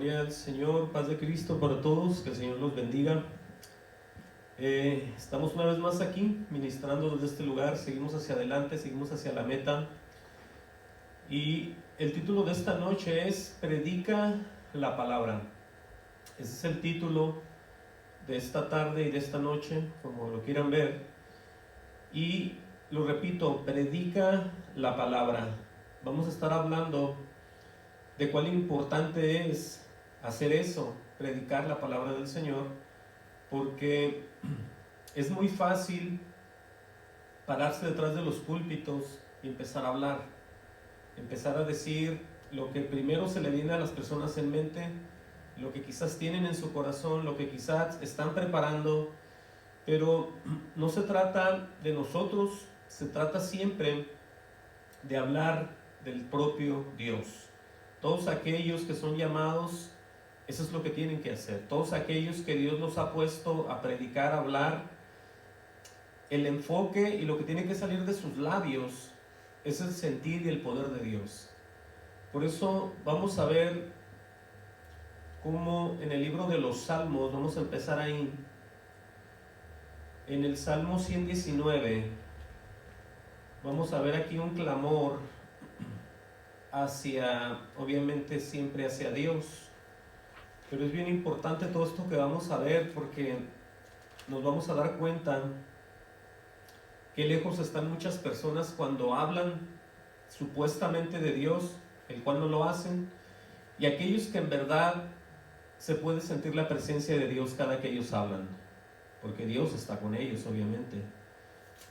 Gloria al Señor, paz de Cristo para todos, que el Señor los bendiga. Estamos una vez más aquí, ministrando desde este lugar, seguimos hacia adelante, seguimos hacia la meta. Y el título de esta noche es Predica la Palabra. Ese es el título de esta tarde y de esta noche, como lo quieran ver. Y lo repito, predica la palabra. Vamos a estar hablando de cuán importante es hacer eso, predicar la palabra del Señor, porque es muy fácil pararse detrás de los púlpitos y empezar a hablar, empezar a decir lo que primero se le viene a las personas en mente, lo que quizás tienen en su corazón, lo que quizás están preparando, pero no se trata de nosotros, se trata siempre de hablar del propio Dios. Todos aquellos que son llamados, eso es lo que tienen que hacer. Todos aquellos que Dios los ha puesto a predicar, a hablar, el enfoque y lo que tiene que salir de sus labios es el sentir y el poder de Dios. Por eso vamos a ver cómo en el libro de los Salmos, vamos a empezar ahí, en el Salmo 119, vamos a ver aquí un clamor hacia, obviamente siempre hacia Dios, pero es bien importante todo esto que vamos a ver, porque nos vamos a dar cuenta que lejos están muchas personas cuando hablan supuestamente de Dios, el cual no lo hacen, y aquellos que en verdad se puede sentir la presencia de Dios cada que ellos hablan, porque Dios está con ellos, obviamente.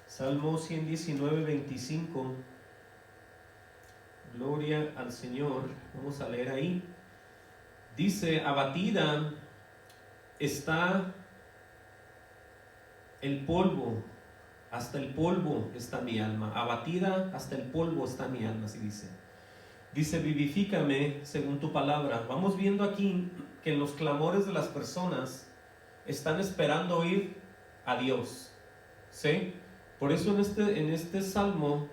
Salmo 119, 25. Gloria al Señor. Vamos a leer ahí. Dice: abatida está el polvo, hasta el polvo está mi alma. Abatida hasta el polvo está mi alma, así dice. Dice: vivifícame según tu palabra. Vamos viendo aquí que en los clamores de las personas están esperando oír a Dios, ¿sí? Por eso en este salmo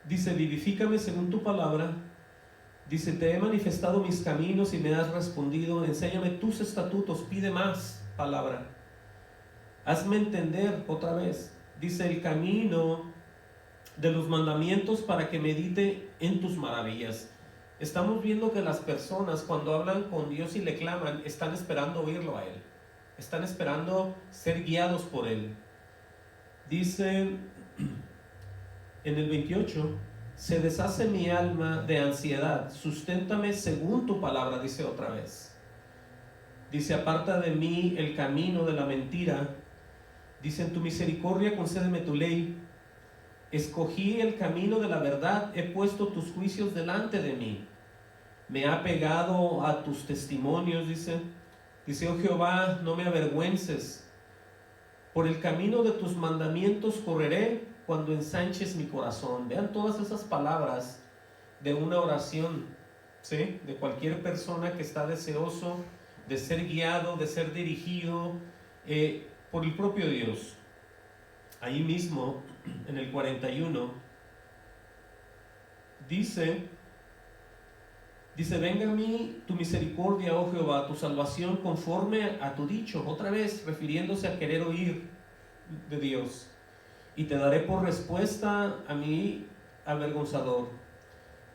dice: vivifícame según tu palabra. Dice: te he manifestado mis caminos y me has respondido. Enséñame tus estatutos, pide más palabra. Hazme entender otra vez. Dice: el camino de los mandamientos para que medite en tus maravillas. Estamos viendo que las personas cuando hablan con Dios y le claman, están esperando oírlo a Él. Están esperando ser guiados por Él. Dice en el 28, se deshace mi alma de ansiedad, susténtame según tu palabra, dice otra vez. Dice: aparta de mí el camino de la mentira. Dice: en tu misericordia concédeme tu ley. Escogí el camino de la verdad, he puesto tus juicios delante de mí. Me ha pegado a tus testimonios, dice. Dice: oh Jehová, no me avergüences. Por el camino de tus mandamientos correré cuando ensanches mi corazón. Vean todas esas palabras de una oración, ¿sí? De cualquier persona que está deseoso de ser guiado, de ser dirigido por el propio Dios. Ahí mismo, en el 41, dice: venga a mí tu misericordia, oh Jehová, tu salvación conforme a tu dicho. Otra vez refiriéndose a querer oír de Dios. Y te daré por respuesta a mi avergonzador,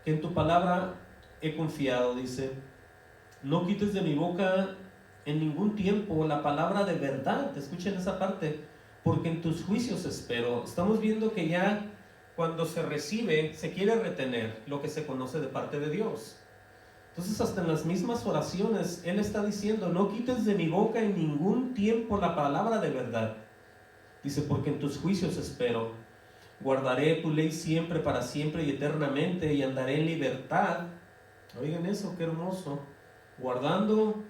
que en tu palabra he confiado, dice. No quites de mi boca en ningún tiempo la palabra de verdad. Escuchen esa parte, porque en tus juicios espero. Estamos viendo que ya cuando se recibe, se quiere retener lo que se conoce de parte de Dios. Entonces hasta en las mismas oraciones Él está diciendo: no quites de mi boca en ningún tiempo la palabra de verdad. Dice: porque en tus juicios espero. Guardaré tu ley siempre, para siempre y eternamente, y andaré en libertad. Oigan eso, qué hermoso. Guardando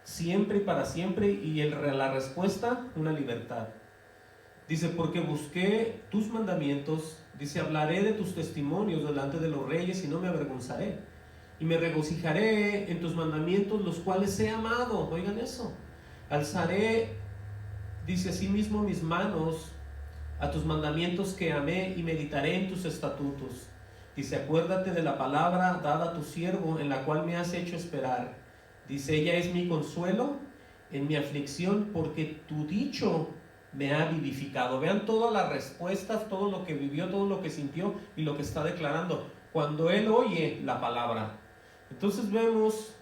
siempre y para siempre, y la respuesta, una libertad. Dice: porque busqué tus mandamientos. Dice: hablaré de tus testimonios delante de los reyes y no me avergonzaré. Y me regocijaré en tus mandamientos, los cuales he amado. Oigan eso. Alzaré, dice asimismo, mis manos a tus mandamientos que amé, y meditaré en tus estatutos. Dice, acuérdate de la palabra dada a tu siervo, en la cual me has hecho esperar. Dice, ella es mi consuelo en mi aflicción, porque tu dicho me ha vivificado. Vean todas las respuestas, todo lo que vivió, todo lo que sintió y lo que está declarando cuando él oye la palabra. Entonces vemos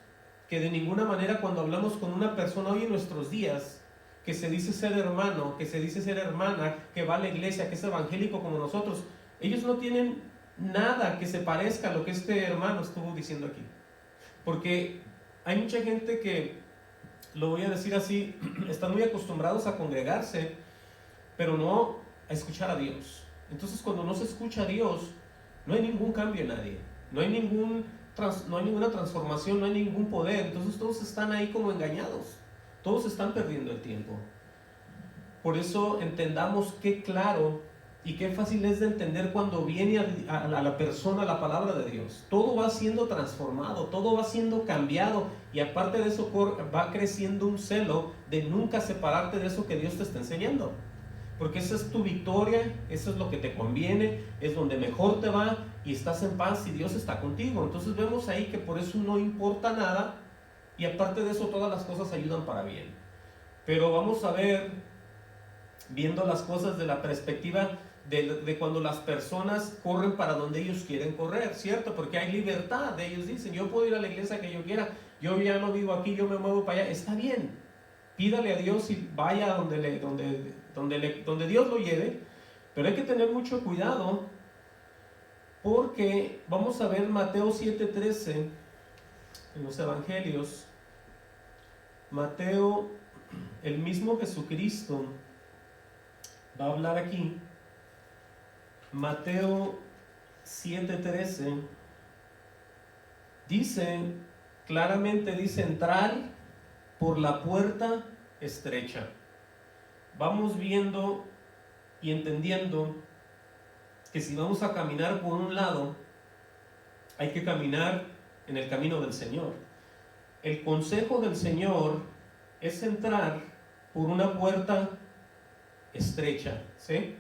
que de ninguna manera cuando hablamos con una persona hoy en nuestros días, que se dice ser hermano, que se dice ser hermana, que va a la iglesia, que es evangélico como nosotros, ellos no tienen nada que se parezca a lo que este hermano estuvo diciendo aquí. Porque hay mucha gente que, lo voy a decir así, están muy acostumbrados a congregarse, pero no a escuchar a Dios. Entonces cuando no se escucha a Dios, no hay ningún cambio en nadie, no hay ninguna transformación, no hay ningún poder. Entonces todos están ahí como engañados, todos están perdiendo el tiempo. Por eso entendamos qué claro y qué fácil es de entender cuando viene a la persona la palabra de Dios. Todo va siendo transformado, todo va siendo cambiado, y aparte de eso va creciendo un celo de nunca separarte de eso que Dios te está enseñando. Porque esa es tu victoria, eso es lo que te conviene, es donde mejor te va y estás en paz y Dios está contigo. Entonces vemos ahí que por eso no importa nada, y aparte de eso todas las cosas ayudan para bien. Pero vamos a ver, viendo las cosas de la perspectiva de cuando las personas corren para donde ellos quieren correr, ¿cierto? Porque hay libertad. Ellos dicen, yo puedo ir a la iglesia que yo quiera, yo ya no vivo aquí, yo me muevo para allá. Está bien, pídale a Dios y vaya donde Dios lo lleve, pero hay que tener mucho cuidado, porque vamos a ver Mateo 7:13 en los evangelios. Mateo, el mismo Jesucristo va a hablar aquí. Mateo 7:13 dice, claramente dice, entrar por la puerta estrecha. Vamos viendo y entendiendo que si vamos a caminar por un lado, hay que caminar en el camino del Señor. El consejo del Señor es entrar por una puerta estrecha, ¿sí?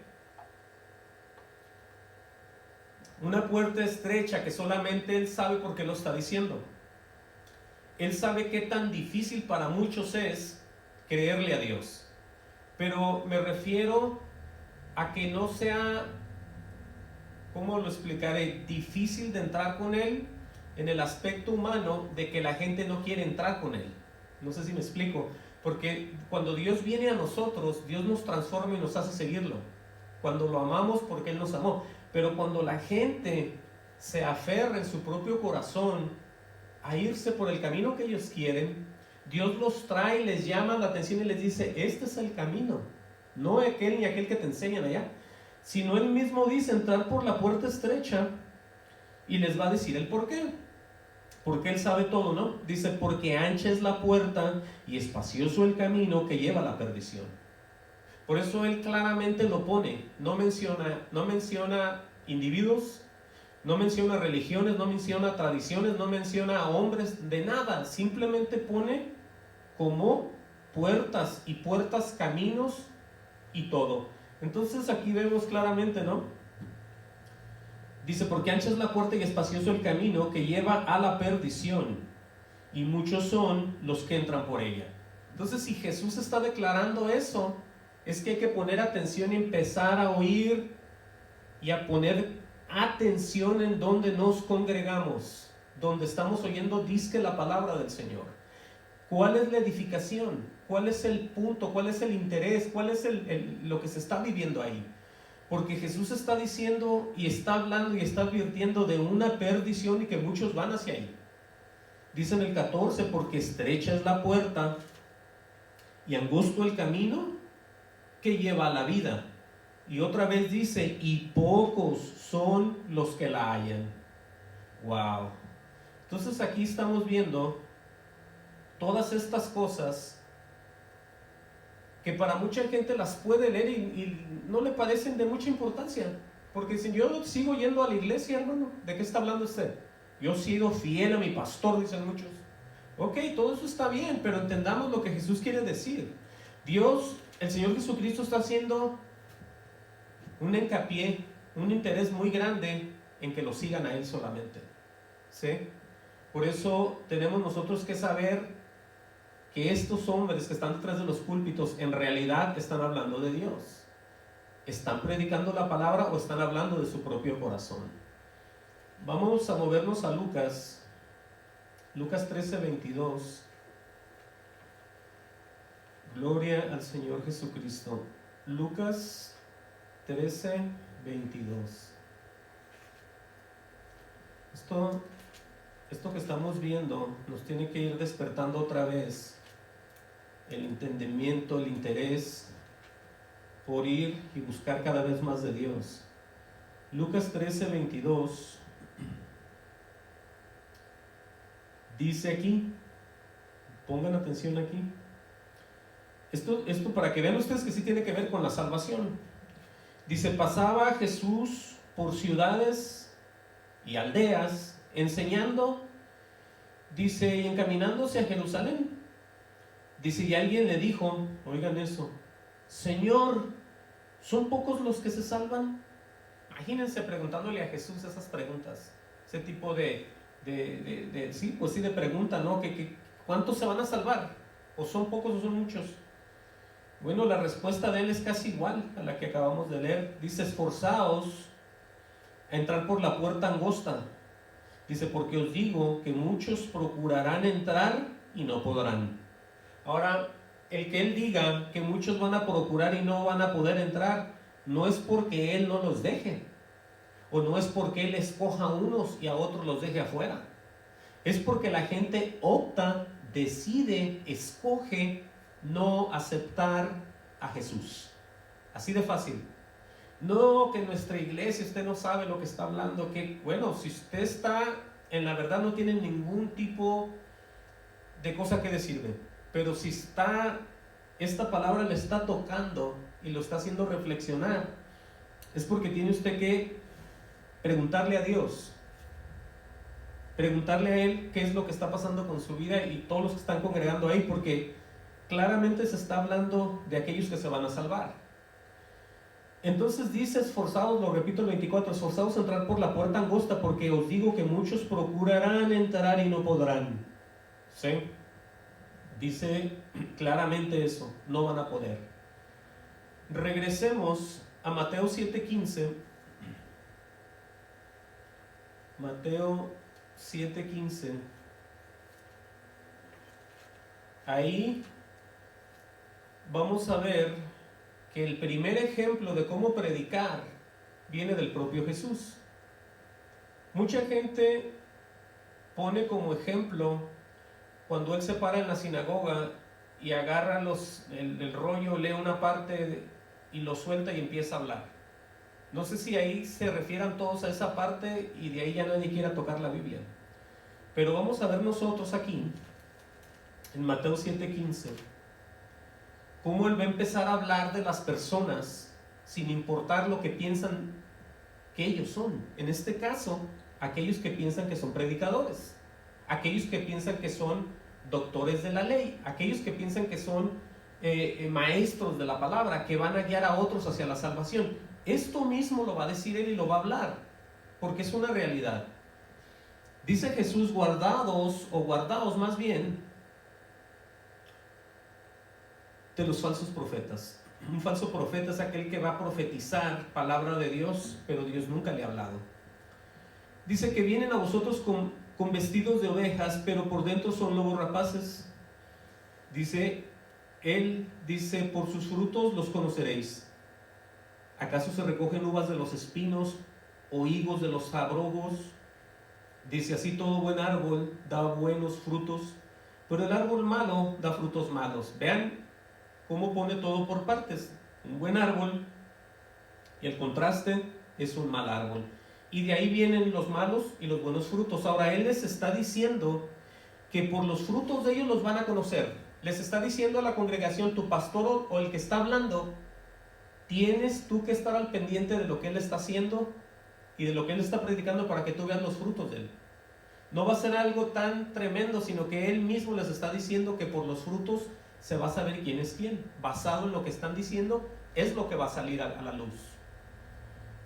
Una puerta estrecha que solamente Él sabe por qué lo está diciendo. Él sabe qué tan difícil para muchos es creerle a Dios. Pero me refiero a que no sea, ¿cómo lo explicaré?, difícil de entrar con Él en el aspecto humano de que la gente no quiere entrar con Él. No sé si me explico. Porque cuando Dios viene a nosotros, Dios nos transforma y nos hace seguirlo. Cuando lo amamos porque Él nos amó. Pero cuando la gente se aferra en su propio corazón a irse por el camino que ellos quieren, Dios los trae, les llama la atención y les dice, este es el camino, no aquel ni aquel que te enseñan allá, sino Él mismo dice, entrar por la puerta estrecha, y les va a decir el por qué. Porque Él sabe todo, ¿no? Dice, porque ancha es la puerta y espacioso el camino que lleva a la perdición. Por eso Él claramente lo pone, no menciona individuos, no menciona religiones, no menciona tradiciones, no menciona hombres, de nada. Simplemente pone como puertas y puertas, caminos y todo. Entonces aquí vemos claramente, ¿no? Dice, porque ancha es la puerta y espacioso el camino que lleva a la perdición, y muchos son los que entran por ella. Entonces, si Jesús está declarando eso, es que hay que poner atención y empezar a oír y a poner atención en donde nos congregamos, donde estamos oyendo disque la palabra del Señor. ¿Cuál es la edificación? ¿Cuál es el punto? ¿Cuál es el interés? ¿Cuál es lo que se está viviendo ahí? Porque Jesús está diciendo y está hablando y está advirtiendo de una perdición y que muchos van hacia ahí. Dice en el 14, porque estrecha es la puerta y angosto el camino que lleva a la vida. Y otra vez dice, y pocos son los que la hallan. Wow. Entonces aquí estamos viendo todas estas cosas que para mucha gente las puede leer y no le parecen de mucha importancia. Porque dicen, yo sigo yendo a la iglesia, hermano. ¿De qué está hablando usted? Yo he sido fiel a mi pastor, dicen muchos. Ok, todo eso está bien, pero entendamos lo que Jesús quiere decir. Dios, el Señor Jesucristo está haciendo un hincapié, un interés muy grande en que lo sigan a Él solamente. ¿Sí? Por eso tenemos nosotros que saber que estos hombres que están detrás de los púlpitos en realidad están hablando de Dios. ¿Están predicando la palabra o están hablando de su propio corazón? Vamos a movernos a Lucas 13:22. Gloria al Señor Jesucristo. Lucas 13:22. Esto que estamos viendo nos tiene que ir despertando otra vez el entendimiento, el interés por ir y buscar cada vez más de Dios. Lucas 13:22 dice aquí, pongan atención aquí, esto para que vean ustedes que sí tiene que ver con la salvación. Dice: pasaba Jesús por ciudades y aldeas, enseñando, dice, y encaminándose a Jerusalén. Dice, y alguien le dijo, oigan eso, Señor, ¿son pocos los que se salvan? Imagínense preguntándole a Jesús esas preguntas, ese tipo de pregunta, ¿no? ¿Cuántos se van a salvar? ¿O son pocos o son muchos? Bueno, la respuesta de él es casi igual a la que acabamos de leer. Dice: esforzaos a entrar por la puerta angosta. Dice: porque os digo que muchos procurarán entrar y no podrán. Ahora, el que él diga que muchos van a procurar y no van a poder entrar, no es porque él no los deje, o no es porque él escoja a unos y a otros los deje afuera. Es porque la gente opta, decide, escoge no aceptar a Jesús. Así de fácil. No, que nuestra iglesia, usted no sabe lo que está hablando, que bueno, si usted está en la verdad no tiene ningún tipo de cosa que decirle, pero si esta palabra le está tocando y lo está haciendo reflexionar, es porque tiene usted que preguntarle a Dios, preguntarle a Él qué es lo que está pasando con su vida y todos los que están congregando ahí, porque claramente se está hablando de aquellos que se van a salvar. Entonces dice: esforzados, lo repito el 24, esforzados a entrar por la puerta angosta, porque os digo que muchos procurarán entrar y no podrán. ¿Sí? Dice claramente eso, no van a poder. Regresemos a Mateo 7:15. Mateo 7:15. Ahí vamos a ver que el primer ejemplo de cómo predicar viene del propio Jesús. Mucha gente pone como ejemplo cuando él se para en la sinagoga y agarra el rollo, lee una parte y lo suelta y empieza a hablar. No sé si ahí se refieran todos a esa parte y de ahí ya nadie quiera tocar la Biblia. Pero vamos a ver nosotros aquí, en Mateo 7:15, cómo él va a empezar a hablar de las personas sin importar lo que piensan que ellos son. En este caso, aquellos que piensan que son predicadores, aquellos que piensan que son doctores de la ley, aquellos que piensan que son maestros de la palabra, que van a guiar a otros hacia la salvación. Esto mismo lo va a decir él y lo va a hablar, porque es una realidad. Dice Jesús: guardaos más bien de los falsos profetas. Un falso profeta es aquel que va a profetizar palabra de Dios, pero Dios nunca le ha hablado. Dice que vienen a vosotros con vestidos de ovejas, pero por dentro son lobos rapaces. Él dice: por sus frutos los conoceréis. ¿Acaso se recogen uvas de los espinos o higos de los abrojos? Dice: así todo buen árbol da buenos frutos, pero el árbol malo da frutos malos. Vean cómo pone todo por partes. Un buen árbol y el contraste es un mal árbol. Y de ahí vienen los malos y los buenos frutos. Ahora él les está diciendo que por los frutos de ellos los van a conocer. Les está diciendo a la congregación: tu pastor o el que está hablando, tienes tú que estar al pendiente de lo que él está haciendo y de lo que él está predicando para que tú veas los frutos de él. No va a ser algo tan tremendo, sino que él mismo les está diciendo que por los frutos se va a saber quién es quién. Basado en lo que están diciendo, es lo que va a salir a la luz.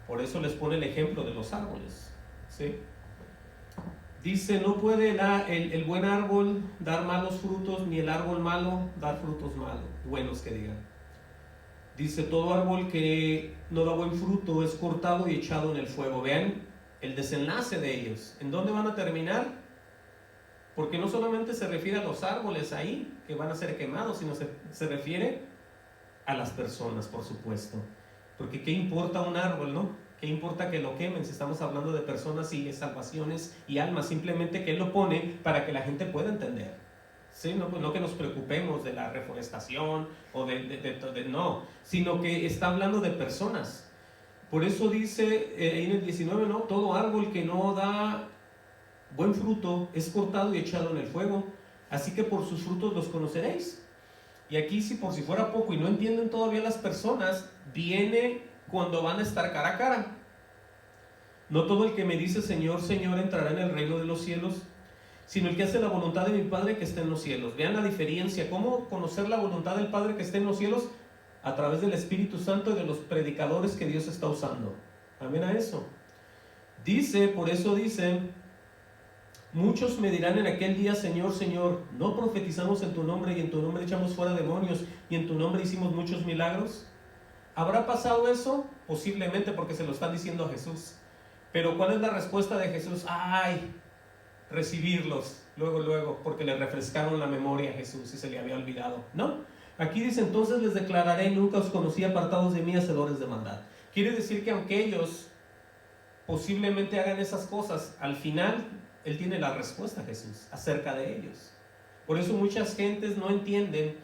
Por eso les pone el ejemplo de los árboles. ¿sí? Dice, no puede el buen árbol dar malos frutos, ni el árbol malo dar frutos malos, buenos que digan. Dice, todo árbol que no da buen fruto es cortado y echado en el fuego. Vean el desenlace de ellos. ¿En dónde van a terminar? Porque no solamente se refiere a los árboles ahí, que van a ser quemados, sino se refiere a las personas, por supuesto. Porque ¿qué importa un árbol, no? ¿Qué importa que lo quemen si estamos hablando de personas y salvaciones y almas? Simplemente que Él lo pone para que la gente pueda entender. ¿Sí? No que nos preocupemos de la reforestación o no, sino que está hablando de personas. Por eso dice en el 19, ¿no? Todo árbol que no da buen fruto es cortado y echado en el fuego. Así que por sus frutos los conoceréis. Y aquí, si por si fuera poco y no entienden todavía las personas, viene cuando van a estar cara a cara. No todo el que me dice Señor, Señor entrará en el reino de los cielos, sino el que hace la voluntad de mi Padre que está en los cielos. Vean la diferencia. ¿Cómo conocer la voluntad del Padre que está en los cielos? A través del Espíritu Santo y de los predicadores que Dios está usando. Amén a eso. Dice, por eso dice, muchos me dirán en aquel día, Señor, Señor, ¿no profetizamos en tu nombre y en tu nombre echamos fuera demonios y en tu nombre hicimos muchos milagros? ¿Habrá pasado eso? Posiblemente, porque se lo están diciendo a Jesús. Pero ¿cuál es la respuesta de Jesús? ¡Ay! Recibirlos luego, porque le refrescaron la memoria a Jesús y se le había olvidado. No, aquí dice, entonces les declararé, nunca os conocí, apartados de mí, hacedores de maldad. Quiere decir que aunque ellos posiblemente hagan esas cosas, al final Él tiene la respuesta a Jesús acerca de ellos. Por eso muchas gentes no entienden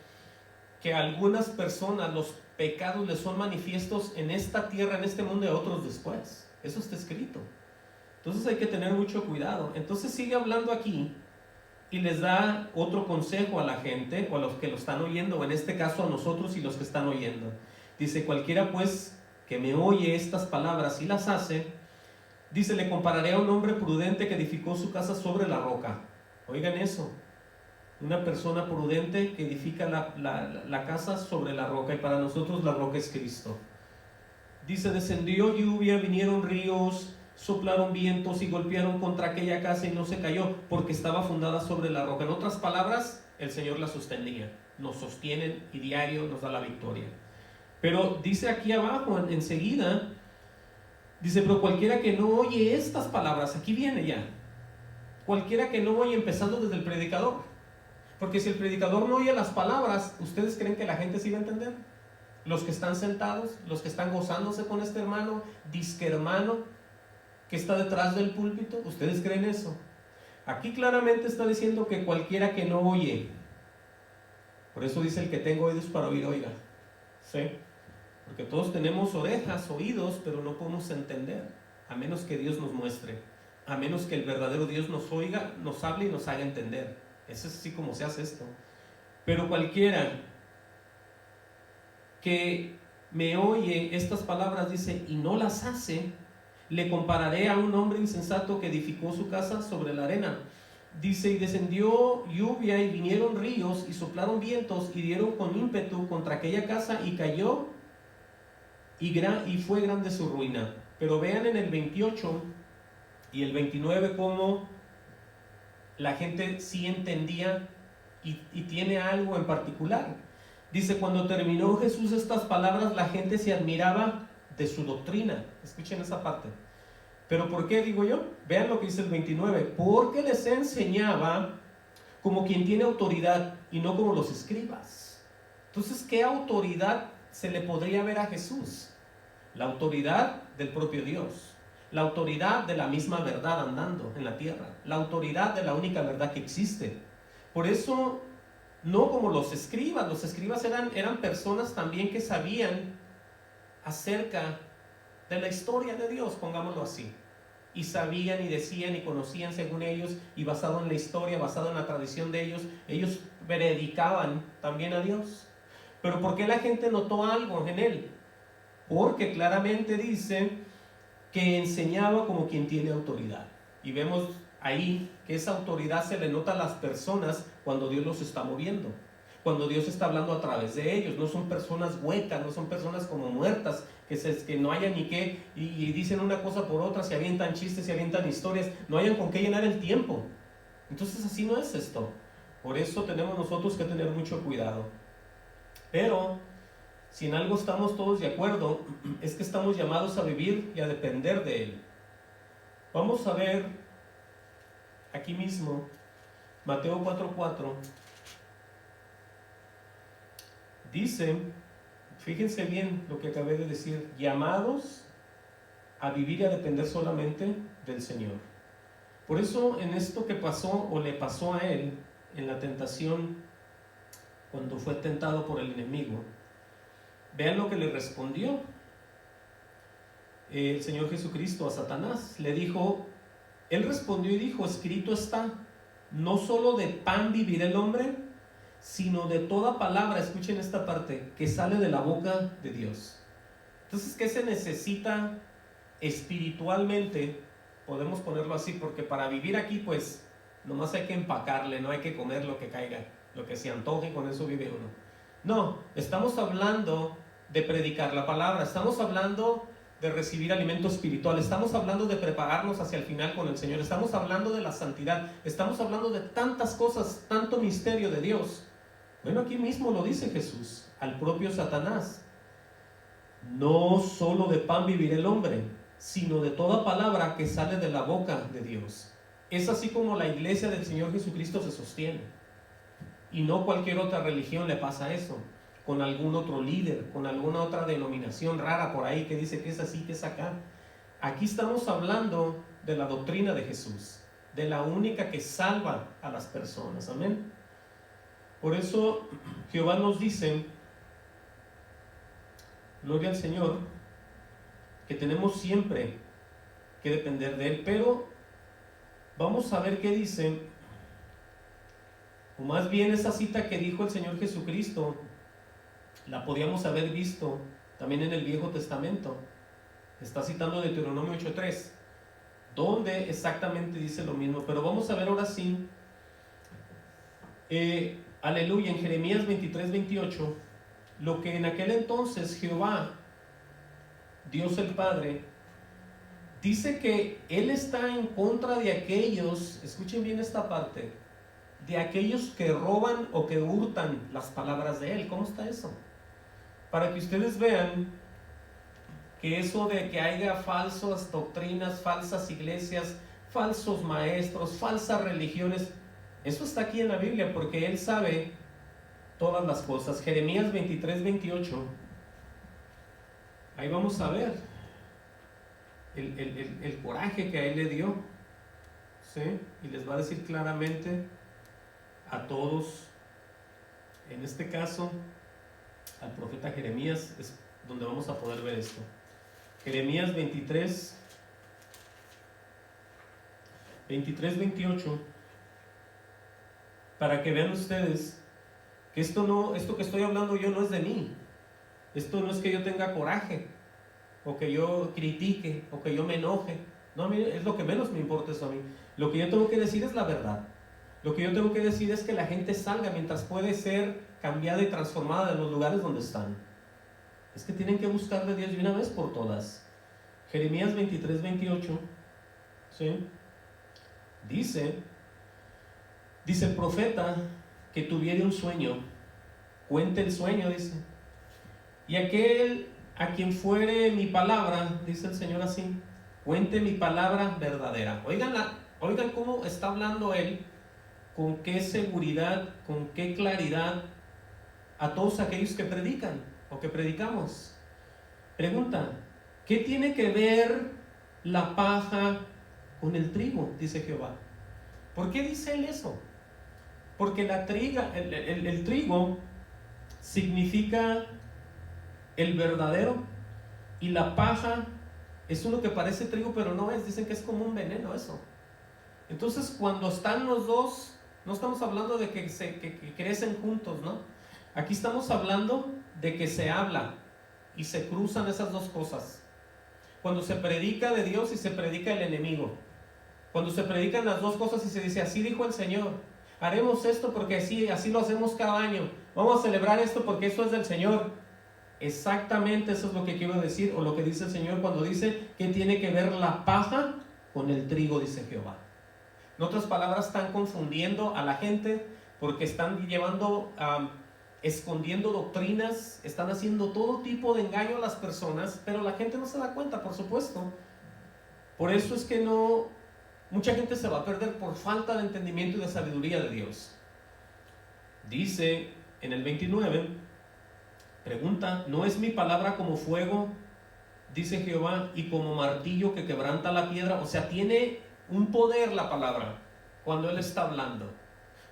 que a algunas personas los pecados les son manifiestos en esta tierra, en este mundo, y a otros después. Eso está escrito. Entonces hay que tener mucho cuidado. Entonces sigue hablando aquí y les da otro consejo a la gente, o a los que lo están oyendo, o en este caso a nosotros y los que están oyendo. Dice, cualquiera pues que me oye estas palabras y las hace, dice, le compararé a un hombre prudente que edificó su casa sobre la roca. Oigan eso. Una persona prudente que edifica la casa sobre la roca, y para nosotros la roca es Cristo. Dice, descendió lluvia, vinieron ríos, soplaron vientos y golpearon contra aquella casa y no se cayó, porque estaba fundada sobre la roca. En otras palabras, el Señor la sostenía, nos sostiene y diario nos da la victoria. Pero dice aquí abajo, enseguida, dice, pero cualquiera que no oye estas palabras, aquí viene ya, cualquiera que no oye, empezando desde el predicador, porque si el predicador no oye las palabras, ¿ustedes creen que la gente sí va a entender? Los que están sentados, los que están gozándose con este hermano, disque hermano, que está detrás del púlpito, ¿ustedes creen eso? Aquí claramente está diciendo que cualquiera que no oye, por eso dice, el que tenga oídos para oír, oiga. ¿Sí? Porque todos tenemos orejas, oídos, pero no podemos entender, a menos que Dios nos muestre, a menos que el verdadero Dios nos oiga, nos hable y nos haga entender. Eso es así como se hace esto. Pero cualquiera que me oye estas palabras, dice, y no las hace, le compararé a un hombre insensato que edificó su casa sobre la arena. Dice, y descendió lluvia y vinieron ríos y soplaron vientos y dieron con ímpetu contra aquella casa y cayó, y fue grande su ruina. Pero vean en el 28 y el 29 cómo la gente sí entendía y tiene algo en particular. Dice, cuando terminó Jesús estas palabras, la gente se admiraba de su doctrina. Escuchen esa parte. ¿Pero por qué digo yo? Vean lo que dice el 29. Porque les enseñaba como quien tiene autoridad y no como los escribas. Entonces, ¿qué autoridad se le podría ver a Jesús? La autoridad del propio Dios. La autoridad de la misma verdad andando en la tierra. La autoridad de la única verdad que existe. Por eso, no como los escribas. Los escribas eran personas también que sabían acerca de la historia de Dios, pongámoslo así. Y sabían y decían y conocían según ellos, y basado en la historia, basado en la tradición de ellos predicaban también a Dios. Pero ¿por qué la gente notó algo en él? Porque claramente dice que enseñaba como quien tiene autoridad. Y vemos ahí que esa autoridad se le nota a las personas cuando Dios los está moviendo. cuando Dios está hablando a través de ellos. No son personas huecas, no son personas como muertas, que no hayan ni qué, y dicen una cosa por otra, se avientan chistes, se avientan historias, no hayan con qué llenar el tiempo. Entonces así no es esto. Por eso tenemos nosotros que tener mucho cuidado. Pero si en algo estamos todos de acuerdo, es que estamos llamados a vivir y a depender de Él. Vamos a ver aquí mismo Mateo 4:4. Dice, fíjense bien lo que acabé de decir, llamados a vivir y a depender solamente del Señor. Por eso en esto que pasó o le pasó a él en la tentación, cuando fue tentado por el enemigo, vean lo que le respondió el Señor Jesucristo a Satanás. Le dijo, él respondió y dijo, escrito está, no solo de pan vivirá el hombre, sino de toda palabra, escuchen esta parte, que sale de la boca de Dios. Entonces, ¿qué se necesita espiritualmente? Podemos ponerlo así, porque para vivir aquí, pues, nomás hay que empacarle, no hay que comer lo que caiga, lo que se antoje, con eso vive uno. No, estamos hablando de predicar la palabra, estamos hablando de recibir alimento espiritual, estamos hablando de prepararnos hacia el final con el Señor, estamos hablando de la santidad, estamos hablando de tantas cosas, tanto misterio de Dios. Bueno, aquí mismo lo dice Jesús al propio Satanás. No solo de pan vivirá el hombre, sino de toda palabra que sale de la boca de Dios. Es así como la iglesia del Señor Jesucristo se sostiene. Y no cualquier otra religión le pasa eso, con algún otro líder, con alguna otra denominación rara por ahí que dice que es así, que es acá. Aquí estamos hablando de la doctrina de Jesús, de la única que salva a las personas. Amén. Por eso Jehová nos dice, gloria al Señor, que tenemos siempre que depender de Él. Pero vamos a ver qué dice, o más bien esa cita que dijo el Señor Jesucristo, la podíamos haber visto también en el Viejo Testamento. Está citando Deuteronomio 8:3, donde exactamente dice lo mismo. Pero vamos a ver ahora sí, aleluya, en Jeremías 23:28, lo que en aquel entonces Jehová, Dios el Padre, dice que Él está en contra de aquellos, escuchen bien esta parte, de aquellos que roban o que hurtan las palabras de Él. ¿Cómo está eso? Para que ustedes vean que eso de que haya falsas doctrinas, falsas iglesias, falsos maestros, falsas religiones, eso está aquí en la Biblia, porque Él sabe todas las cosas. Jeremías 23:28, ahí vamos a ver el coraje que a Él le dio, ¿sí? Y les va a decir claramente a todos, en este caso al profeta Jeremías, es donde vamos a poder ver esto. Jeremías 23:28, para que vean ustedes que esto que estoy hablando yo no es de mí. Esto no es que yo tenga coraje, o que yo critique, o que yo me enoje. No, a mí es lo que menos me importa eso a mí. Lo que yo tengo que decir es la verdad. Lo que yo tengo que decir es que la gente salga mientras puede ser cambiada y transformada de los lugares donde están. Es que tienen que buscar de Dios de una vez por todas. Jeremías 23:28, ¿sí? Dice el profeta que tuviere un sueño, cuente el sueño, dice. Y aquel a quien fuere mi palabra, dice el Señor así, cuente mi palabra verdadera. Oigan cómo está hablando Él, con qué seguridad, con qué claridad a todos aquellos que predican o que predicamos. Pregunta, ¿qué tiene que ver la paja con el trigo? Dice Jehová. ¿Por qué dice Él eso? Porque el trigo significa el verdadero, y la paja es uno que parece trigo pero no es. Dicen que es como un veneno eso. Entonces cuando están los dos, no estamos hablando de que crecen juntos, ¿no? Aquí estamos hablando de que se habla y se cruzan esas dos cosas. Cuando se predica de Dios y se predica el enemigo. Cuando se predican las dos cosas y se dice, así dijo el Señor. haremos esto porque así lo hacemos cada año, vamos a celebrar esto porque eso es del Señor. Exactamente eso es lo que quiero decir, o lo que dice el Señor cuando dice que tiene que ver la paja con el trigo, dice Jehová. En otras palabras, están confundiendo a la gente porque están llevando, escondiendo doctrinas, están haciendo todo tipo de engaño a las personas, pero la gente no se da cuenta, por supuesto. Por eso es que mucha gente se va a perder por falta de entendimiento y de sabiduría de Dios. Dice en el 29, pregunta, ¿no es mi palabra como fuego, dice Jehová, y como martillo que quebranta la piedra? O sea, tiene un poder la palabra cuando Él está hablando.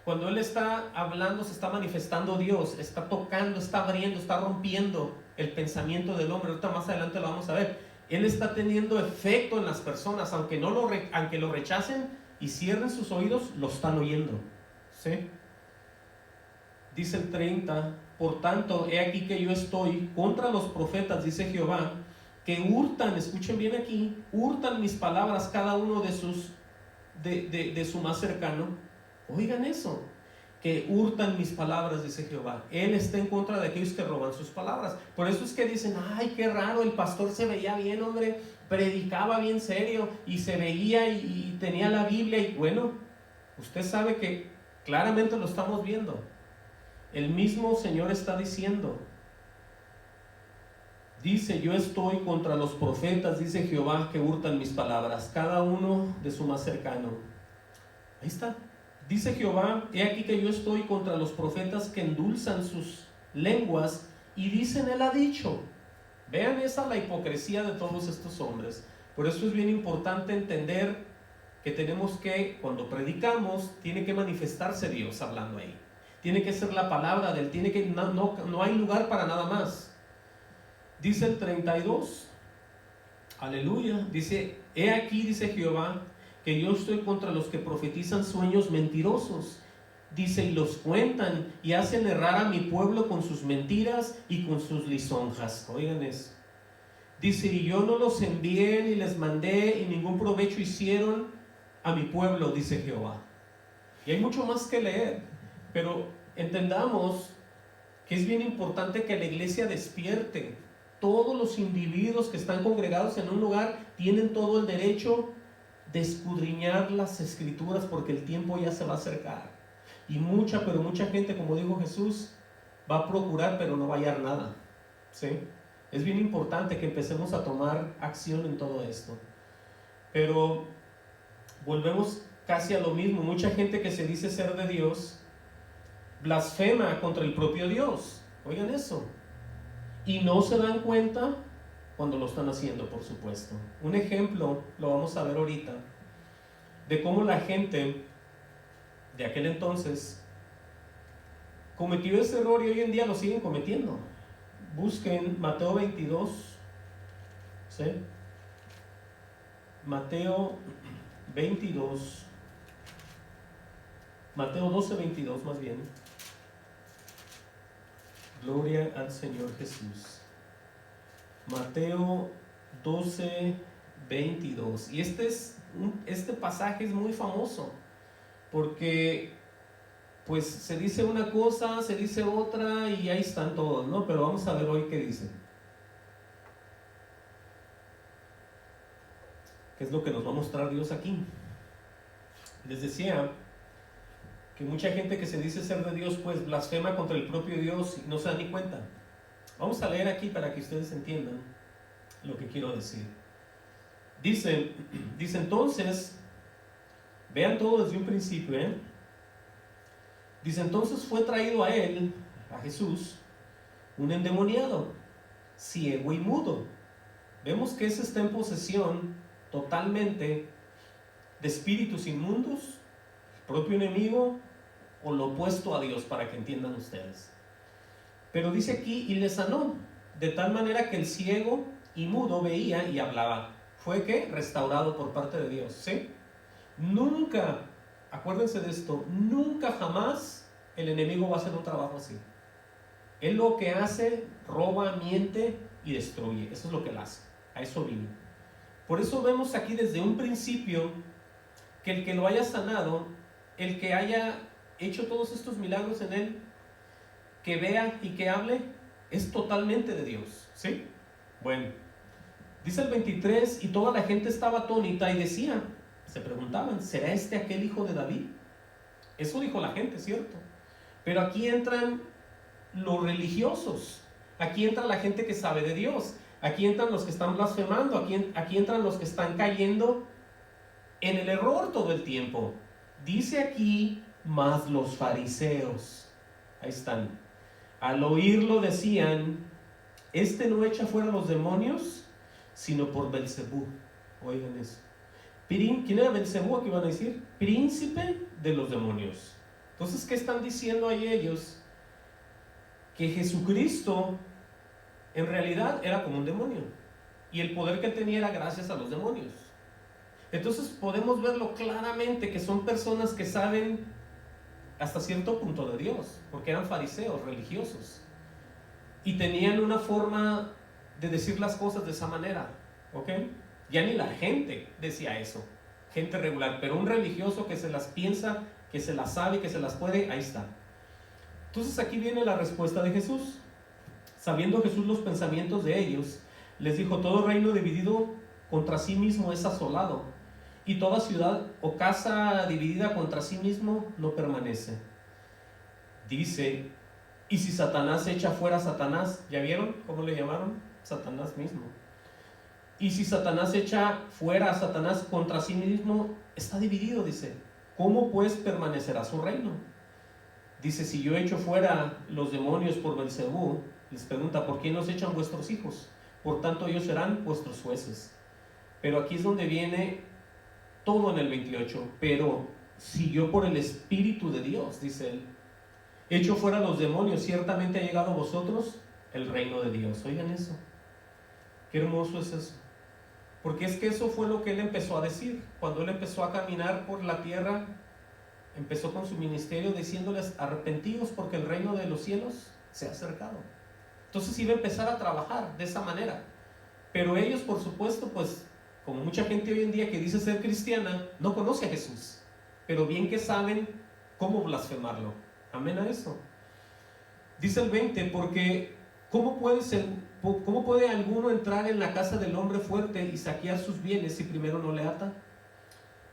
Cuando Él está hablando, se está manifestando Dios, está tocando, está abriendo, está rompiendo el pensamiento del hombre. Ahorita más adelante lo vamos a ver. Él está teniendo efecto en las personas, aunque lo rechacen y cierren sus oídos, lo están oyendo. ¿Sí? Dice el 30, por tanto, he aquí que yo estoy contra los profetas, dice Jehová, que hurtan, escuchen bien aquí, hurtan mis palabras cada uno de su más cercano. Oigan eso, que hurtan mis palabras, dice Jehová. Él está en contra de aquellos que roban sus palabras. Por eso es que dicen, ay, qué raro, el pastor se veía bien, hombre, predicaba bien serio y se veía y tenía la Biblia. Y bueno, usted sabe que claramente lo estamos viendo. El mismo Señor está diciendo, dice, yo estoy contra los profetas, dice Jehová, que hurtan mis palabras, cada uno de su más cercano. Ahí está. Dice Jehová, he aquí que yo estoy contra los profetas que endulzan sus lenguas y dicen, Él ha dicho. Vean esa la hipocresía de todos estos hombres. Por eso es bien importante entender que tenemos que, cuando predicamos, tiene que manifestarse Dios hablando ahí. Tiene que ser la palabra de Él, no hay lugar para nada más. Dice el 32, aleluya, dice, he aquí, dice Jehová, que yo estoy contra los que profetizan sueños mentirosos. Dice, y los cuentan y hacen errar a mi pueblo con sus mentiras y con sus lisonjas. Oigan eso. Dice, y yo no los envié ni les mandé y ningún provecho hicieron a mi pueblo, dice Jehová. Y hay mucho más que leer, pero entendamos que es bien importante que la iglesia despierte. Todos los individuos que están congregados en un lugar tienen todo el derecho de escudriñar las escrituras, porque el tiempo ya se va a acercar. Y mucha gente, como dijo Jesús, va a procurar, pero no va a hallar nada. ¿Sí? Es bien importante que empecemos a tomar acción en todo esto. Pero volvemos casi a lo mismo. Mucha gente que se dice ser de Dios blasfema contra el propio Dios. Oigan eso. Y no se dan cuenta cuando lo están haciendo, por supuesto. Un ejemplo, lo vamos a ver ahorita, de cómo la gente de aquel entonces cometió ese error y hoy en día lo siguen cometiendo. Busquen Mateo 22, ¿sí? Mateo 22, Mateo 12, 22 más bien. Gloria al Señor Jesús. Mateo 12, 22. Y este pasaje es muy famoso porque pues se dice una cosa, se dice otra y ahí están todos, ¿no? Pero vamos a ver hoy qué dice. ¿Qué es lo que nos va a mostrar Dios aquí? Les decía que mucha gente que se dice ser de Dios pues blasfema contra el propio Dios y no se da ni cuenta. Vamos a leer aquí para que ustedes entiendan lo que quiero decir. Dice entonces, vean todo desde un principio, Dice, entonces fue traído a él, a Jesús, un endemoniado, ciego y mudo. Vemos que ese está en posesión totalmente de espíritus inmundos, el propio enemigo o lo opuesto a Dios, para que entiendan ustedes. Pero dice aquí, y le sanó, de tal manera que el ciego y mudo veía y hablaba. ¿Fue qué? Restaurado por parte de Dios, ¿sí? Nunca, acuérdense de esto, nunca jamás el enemigo va a hacer un trabajo así. Él lo que hace, roba, miente y destruye. Eso es lo que él hace. A eso vino. Por eso vemos aquí desde un principio que el que lo haya sanado, el que haya hecho todos estos milagros en él, que vea y que hable, es totalmente de Dios, ¿sí? Bueno, dice el 23, y toda la gente estaba atónita y decía, se preguntaban, ¿será este aquel hijo de David? Eso dijo la gente, ¿cierto? Pero aquí entran los religiosos, aquí entra la gente que sabe de Dios, aquí entran los que están blasfemando, aquí entran los que están cayendo en el error todo el tiempo. Dice aquí, más los fariseos, ahí están, al oírlo decían, este no echa fuera los demonios, sino por Belzebú. Oigan eso. ¿Quién era Belzebú? Aquí van a decir, príncipe de los demonios. Entonces, ¿qué están diciendo ahí ellos? Que Jesucristo en realidad era como un demonio, y el poder que tenía era gracias a los demonios. Entonces podemos verlo claramente, que son personas que saben hasta cierto punto de Dios, porque eran fariseos religiosos y tenían una forma de decir las cosas de esa manera, ¿ok? Ya ni la gente decía eso, gente regular, pero un religioso que se las piensa, que se las sabe, que se las puede, ahí está. Entonces aquí viene la respuesta de Jesús. Sabiendo Jesús los pensamientos de ellos, les dijo, todo reino dividido contra sí mismo es asolado, y toda ciudad o casa dividida contra sí mismo no permanece. Dice, y si Satanás echa fuera a Satanás, ¿ya vieron cómo le llamaron? Satanás mismo. Y si Satanás echa fuera a Satanás contra sí mismo, está dividido, dice. ¿Cómo pues permanecerá su reino? Dice, si yo echo fuera los demonios por Belzebú, les pregunta, ¿por qué los echan vuestros hijos? Por tanto, ellos serán vuestros jueces. Pero aquí es donde viene todo en el 28. Pero si yo por el Espíritu de Dios, dice él, echo fuera los demonios, ciertamente ha llegado a vosotros el reino de Dios. Oigan eso. Qué hermoso es eso. Porque es que eso fue lo que él empezó a decir. Cuando él empezó a caminar por la tierra, empezó con su ministerio diciéndoles, arrepentidos porque el reino de los cielos se ha acercado. Entonces iba a empezar a trabajar de esa manera. Pero ellos, por supuesto, pues como mucha gente hoy en día que dice ser cristiana, no conoce a Jesús, pero bien que saben cómo blasfemarlo. Amén a eso. Dice el 20, porque ¿cómo puede alguno entrar en la casa del hombre fuerte y saquear sus bienes si primero no le ata?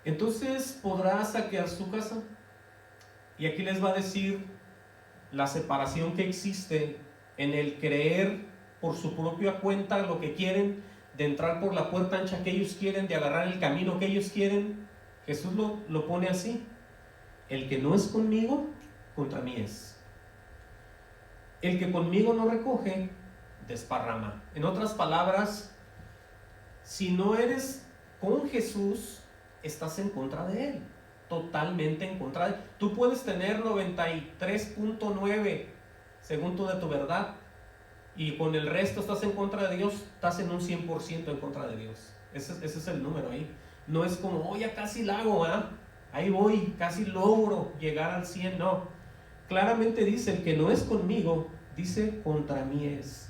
Entonces podrá saquear su casa. Y aquí les va a decir la separación que existe en el creer por su propia cuenta lo que quieren, de entrar por la puerta ancha que ellos quieren, de agarrar el camino que ellos quieren. Jesús lo pone así: el que no es conmigo, contra mí es. El que conmigo no recoge, desparrama. En otras palabras, si no eres con Jesús, estás en contra de Él, totalmente en contra de Él. Tú puedes tener 93.9 según tú de tu verdad, y con el resto estás en contra de Dios, estás en un 100% en contra de Dios. Ese es el número ahí. No es como, ya casi la hago, ahí voy, casi logro llegar al 100, no. Claramente dice, el que no es conmigo, dice, contra mí es.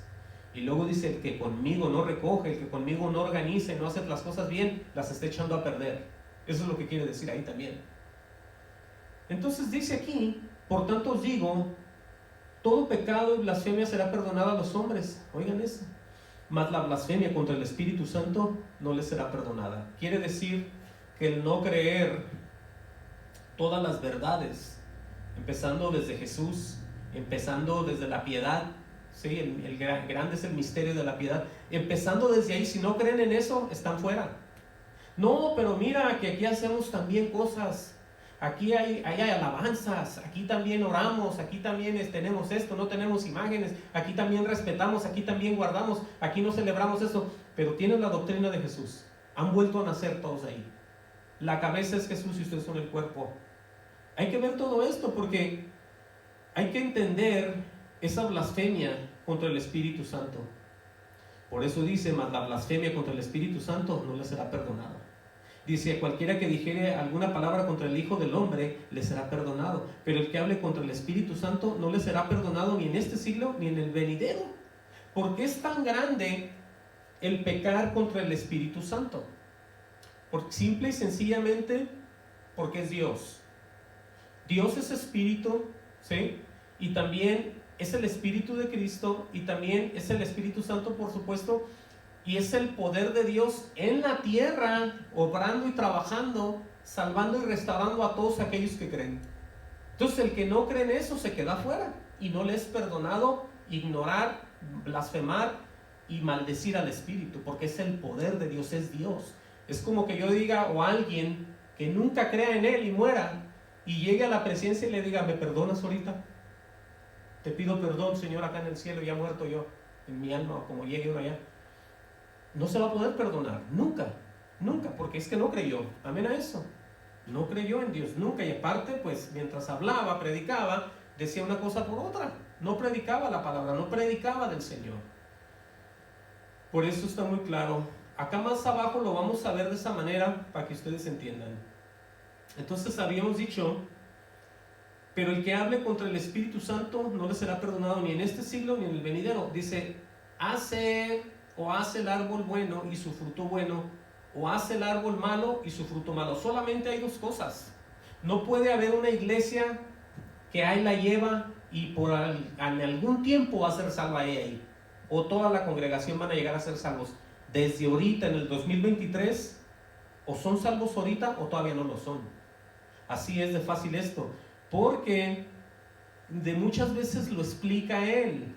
Y luego dice, el que conmigo no recoge, el que conmigo no organiza y no hace las cosas bien, las está echando a perder. Eso es lo que quiere decir ahí también. Entonces dice aquí, por tanto os digo, todo pecado y blasfemia será perdonado a los hombres. Oigan eso. Mas la blasfemia contra el Espíritu Santo no les será perdonada. Quiere decir que el no creer todas las verdades, empezando desde Jesús, empezando desde la piedad, ¿sí? El grande es el misterio de la piedad. Empezando desde ahí, si no creen en eso, están fuera. No, pero mira que aquí hacemos también cosas. Aquí hay alabanzas, aquí también oramos, aquí también tenemos esto, no tenemos imágenes, aquí también respetamos, aquí también guardamos, aquí no celebramos eso, pero tienen la doctrina de Jesús. Han vuelto a nacer todos ahí. La cabeza es Jesús y ustedes son el cuerpo. Hay que ver todo esto porque hay que entender esa blasfemia contra el Espíritu Santo. Por eso dice, mas la blasfemia contra el Espíritu Santo no le será perdonado. Dice, cualquiera que dijere alguna palabra contra el Hijo del Hombre, le será perdonado. Pero el que hable contra el Espíritu Santo, no le será perdonado ni en este siglo, ni en el venidero. ¿Por qué es tan grande el pecar contra el Espíritu Santo? Simple y sencillamente, porque es Dios. Dios es espíritu, ¿sí? Y también es el Espíritu de Cristo y también es el Espíritu Santo, por supuesto, y es el poder de Dios en la tierra, obrando y trabajando, salvando y restaurando a todos aquellos que creen. Entonces el que no cree en eso se queda fuera y no le es perdonado ignorar, blasfemar y maldecir al Espíritu, porque es el poder de Dios, es Dios. Es como que yo diga, o alguien que nunca crea en Él y muera, y llegue a la presencia y le diga, ¿me perdonas ahorita? Te pido perdón, Señor, acá en el cielo, ya muerto yo, en mi alma, o como llegue uno allá. No se va a poder perdonar, nunca, nunca, porque es que no creyó. Amén a eso. No creyó en Dios, nunca. Y aparte, pues, mientras hablaba, predicaba, decía una cosa por otra. No predicaba la palabra, no predicaba del Señor. Por eso está muy claro. Acá más abajo lo vamos a ver de esa manera para que ustedes entiendan. Entonces habíamos dicho, pero el que hable contra el Espíritu Santo no le será perdonado ni en este siglo ni en el venidero. Dice, hace el árbol bueno y su fruto bueno, o hace el árbol malo y su fruto malo. Solamente hay dos cosas. No puede haber una iglesia que ahí la lleva y en algún tiempo va a ser salva ella, o toda la congregación van a llegar a ser salvos. Desde ahorita, en el 2023, o son salvos ahorita o todavía no lo son. Así es de fácil esto, porque de muchas veces lo explica él.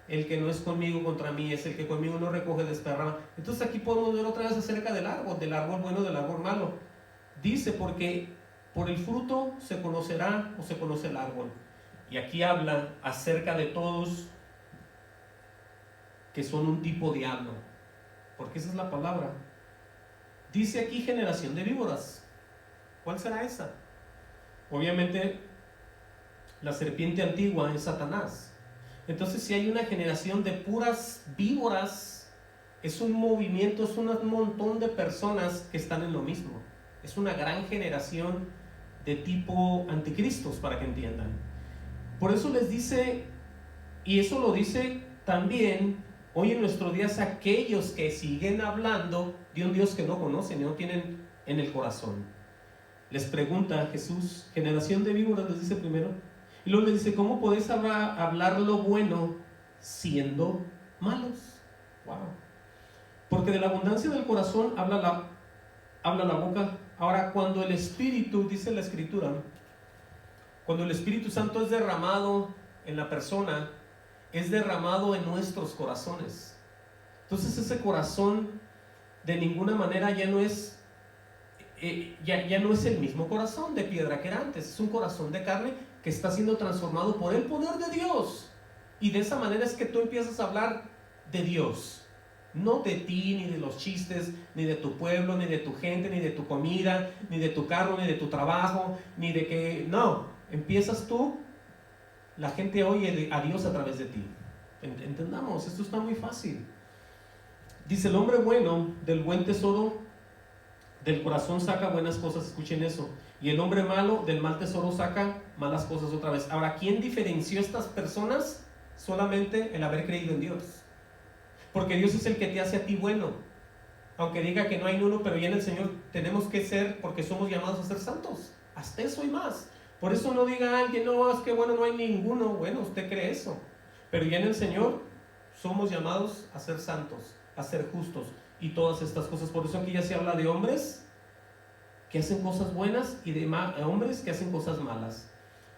El que no es conmigo contra mí es el que conmigo no recoge desparrama. Entonces aquí podemos ver otra vez acerca del árbol bueno, del árbol malo. Dice, porque por el fruto se conocerá o se conoce el árbol. Y aquí habla acerca de todos que son un tipo de diablo, porque esa es la palabra. Dice aquí generación de víboras. ¿Cuál será esa? Obviamente la serpiente antigua es Satanás. Entonces, si hay una generación de puras víboras, es un movimiento, es un montón de personas que están en lo mismo. Es una gran generación de tipo anticristos, para que entiendan. Por eso les dice, y eso lo dice también hoy en nuestros días aquellos que siguen hablando de un Dios que no conocen y no tienen en el corazón. Les pregunta Jesús, generación de víboras, les dice primero. Y luego le dice, ¿cómo podéis hablar lo bueno siendo malos? Wow. Porque de la abundancia del corazón habla la boca. Ahora, cuando el Espíritu, dice la Escritura, cuando el Espíritu Santo es derramado en la persona, es derramado en nuestros corazones. Entonces ese corazón de ninguna manera ya no es el mismo corazón de piedra que era antes. Es un corazón de carne que está siendo transformado por el poder de Dios, y de esa manera es que tú empiezas a hablar de Dios, no de ti, ni de los chistes, ni de tu pueblo, ni de tu gente, ni de tu comida, ni de tu carro, ni de tu trabajo, ni de que, no, empiezas tú, la gente oye a Dios a través de ti. Entendamos, esto está muy fácil. Dice, el hombre bueno del buen tesoro del corazón saca buenas cosas, escuchen eso. Y el hombre malo del mal tesoro saca malas cosas otra vez. Ahora, ¿quién diferenció a estas personas? Solamente el haber creído en Dios. Porque Dios es el que te hace a ti bueno. Aunque diga que no hay uno, pero ya en el Señor tenemos que ser, porque somos llamados a ser santos. Hasta eso y más. Por eso no diga alguien, no, es que bueno, no hay ninguno. Bueno, usted cree eso. Pero ya en el Señor somos llamados a ser santos, a ser justos y todas estas cosas. Por eso aquí ya se habla de hombres que hacen cosas buenas y de hombres que hacen cosas malas.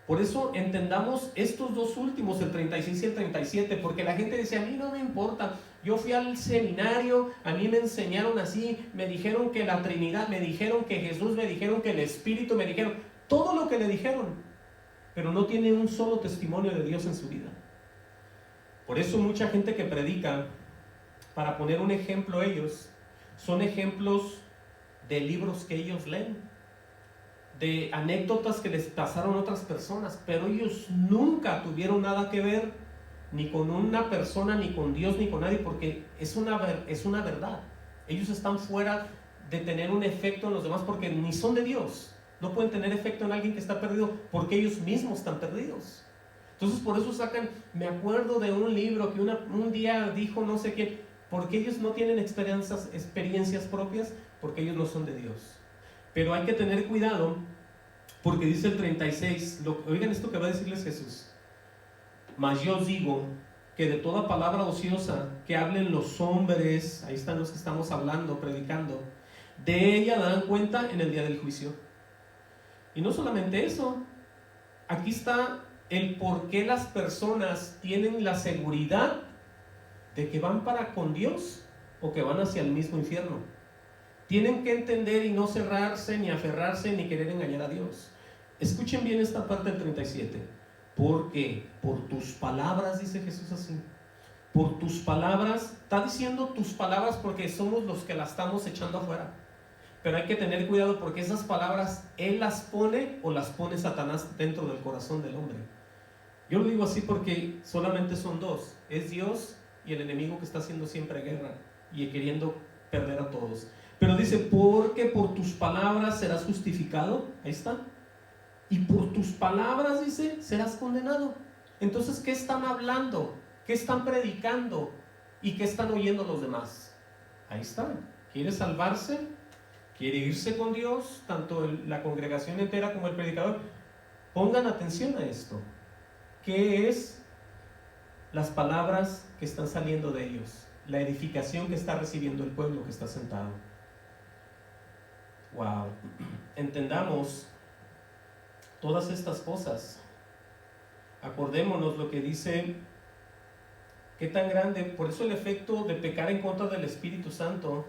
Por eso entendamos estos dos últimos, el 36 y el 37, porque la gente dice, a mí no me importa, yo fui al seminario, a mí me enseñaron así, me dijeron que la Trinidad, me dijeron que Jesús, me dijeron que el Espíritu, me dijeron todo lo que le dijeron, pero no tiene un solo testimonio de Dios en su vida. Por eso mucha gente que predica, para poner un ejemplo ellos, son ejemplos de libros que ellos leen, de anécdotas que les pasaron a otras personas, pero ellos nunca tuvieron nada que ver ni con una persona, ni con Dios, ni con nadie, porque es una verdad. Ellos están fuera de tener un efecto en los demás porque ni son de Dios. No pueden tener efecto en alguien que está perdido porque ellos mismos están perdidos. Entonces por eso sacan, me acuerdo de un libro que un día dijo no sé qué, porque ellos no tienen experiencias propias, porque ellos no son de Dios. Pero hay que tener cuidado, Porque dice el 36, oigan esto que va a decirles Jesús. Mas yo os digo que de toda palabra ociosa que hablen los hombres, ahí están los que estamos hablando, predicando, de ella dan cuenta en el día del juicio. Y no solamente eso, aquí está el por qué las personas tienen la seguridad de que van para con Dios o que van hacia el mismo infierno. Tienen que entender y no cerrarse, ni aferrarse, ni querer engañar a Dios. Escuchen bien esta parte del 37. Porque por tus palabras, dice Jesús así, por tus palabras, está diciendo tus palabras porque somos los que las estamos echando afuera. Pero hay que tener cuidado porque esas palabras Él las pone o las pone Satanás dentro del corazón del hombre. Yo lo digo así porque solamente son dos, es Dios y el enemigo que está haciendo siempre guerra y queriendo perder a todos. Pero dice, porque por tus palabras serás justificado, ahí está, y por tus palabras, dice, serás condenado. Entonces, ¿qué están hablando? ¿Qué están predicando? ¿Y qué están oyendo los demás? Ahí está. ¿Quiere salvarse? ¿Quiere irse con Dios? Tanto la congregación entera como el predicador. Pongan atención a esto. ¿Qué es las palabras que están saliendo de ellos? La edificación que está recibiendo el pueblo que está sentado. Wow. Entendamos todas estas cosas. Acordémonos lo que dice, qué tan grande, por eso el efecto de pecar en contra del Espíritu Santo,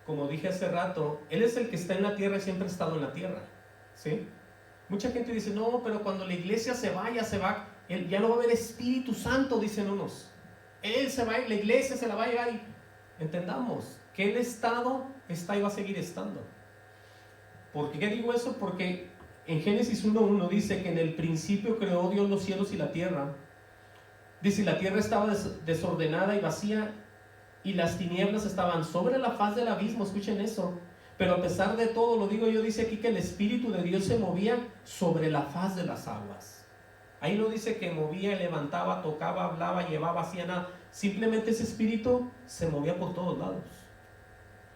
como dije hace rato, Él es el que está en la tierra y siempre ha estado en la tierra, ¿sí? Mucha gente dice, no, pero cuando la iglesia se va, Él ya no va a haber Espíritu Santo, dicen unos. Él se va, la iglesia se la va a llevar. Entendamos que el estado está y va a seguir estando. ¿Por qué digo eso? Porque en Génesis 1:1 dice que en el principio creó Dios los cielos y la tierra. Dice, la tierra estaba desordenada y vacía, y las tinieblas estaban sobre la faz del abismo. Escuchen eso. Pero a pesar de todo, lo digo yo, dice aquí que el Espíritu de Dios se movía sobre la faz de las aguas. Ahí no dice que movía, levantaba, tocaba, hablaba, llevaba, hacía nada. Simplemente ese Espíritu se movía por todos lados.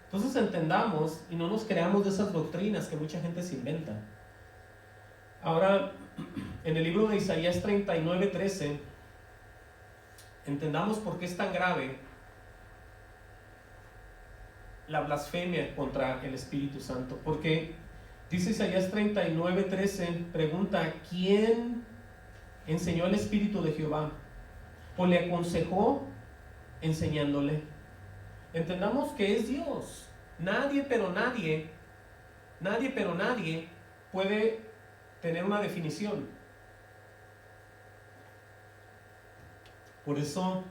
Entonces entendamos y no nos creamos de esas doctrinas que mucha gente se inventa. Ahora, en el libro de Isaías 39:13, entendamos por qué es tan grave la blasfemia contra el Espíritu Santo. Porque dice Isaías 39:13, pregunta, ¿quién enseñó el Espíritu de Jehová? ¿O le aconsejó enseñándole? Entendamos que es Dios. Nadie puede tener una definición. Por eso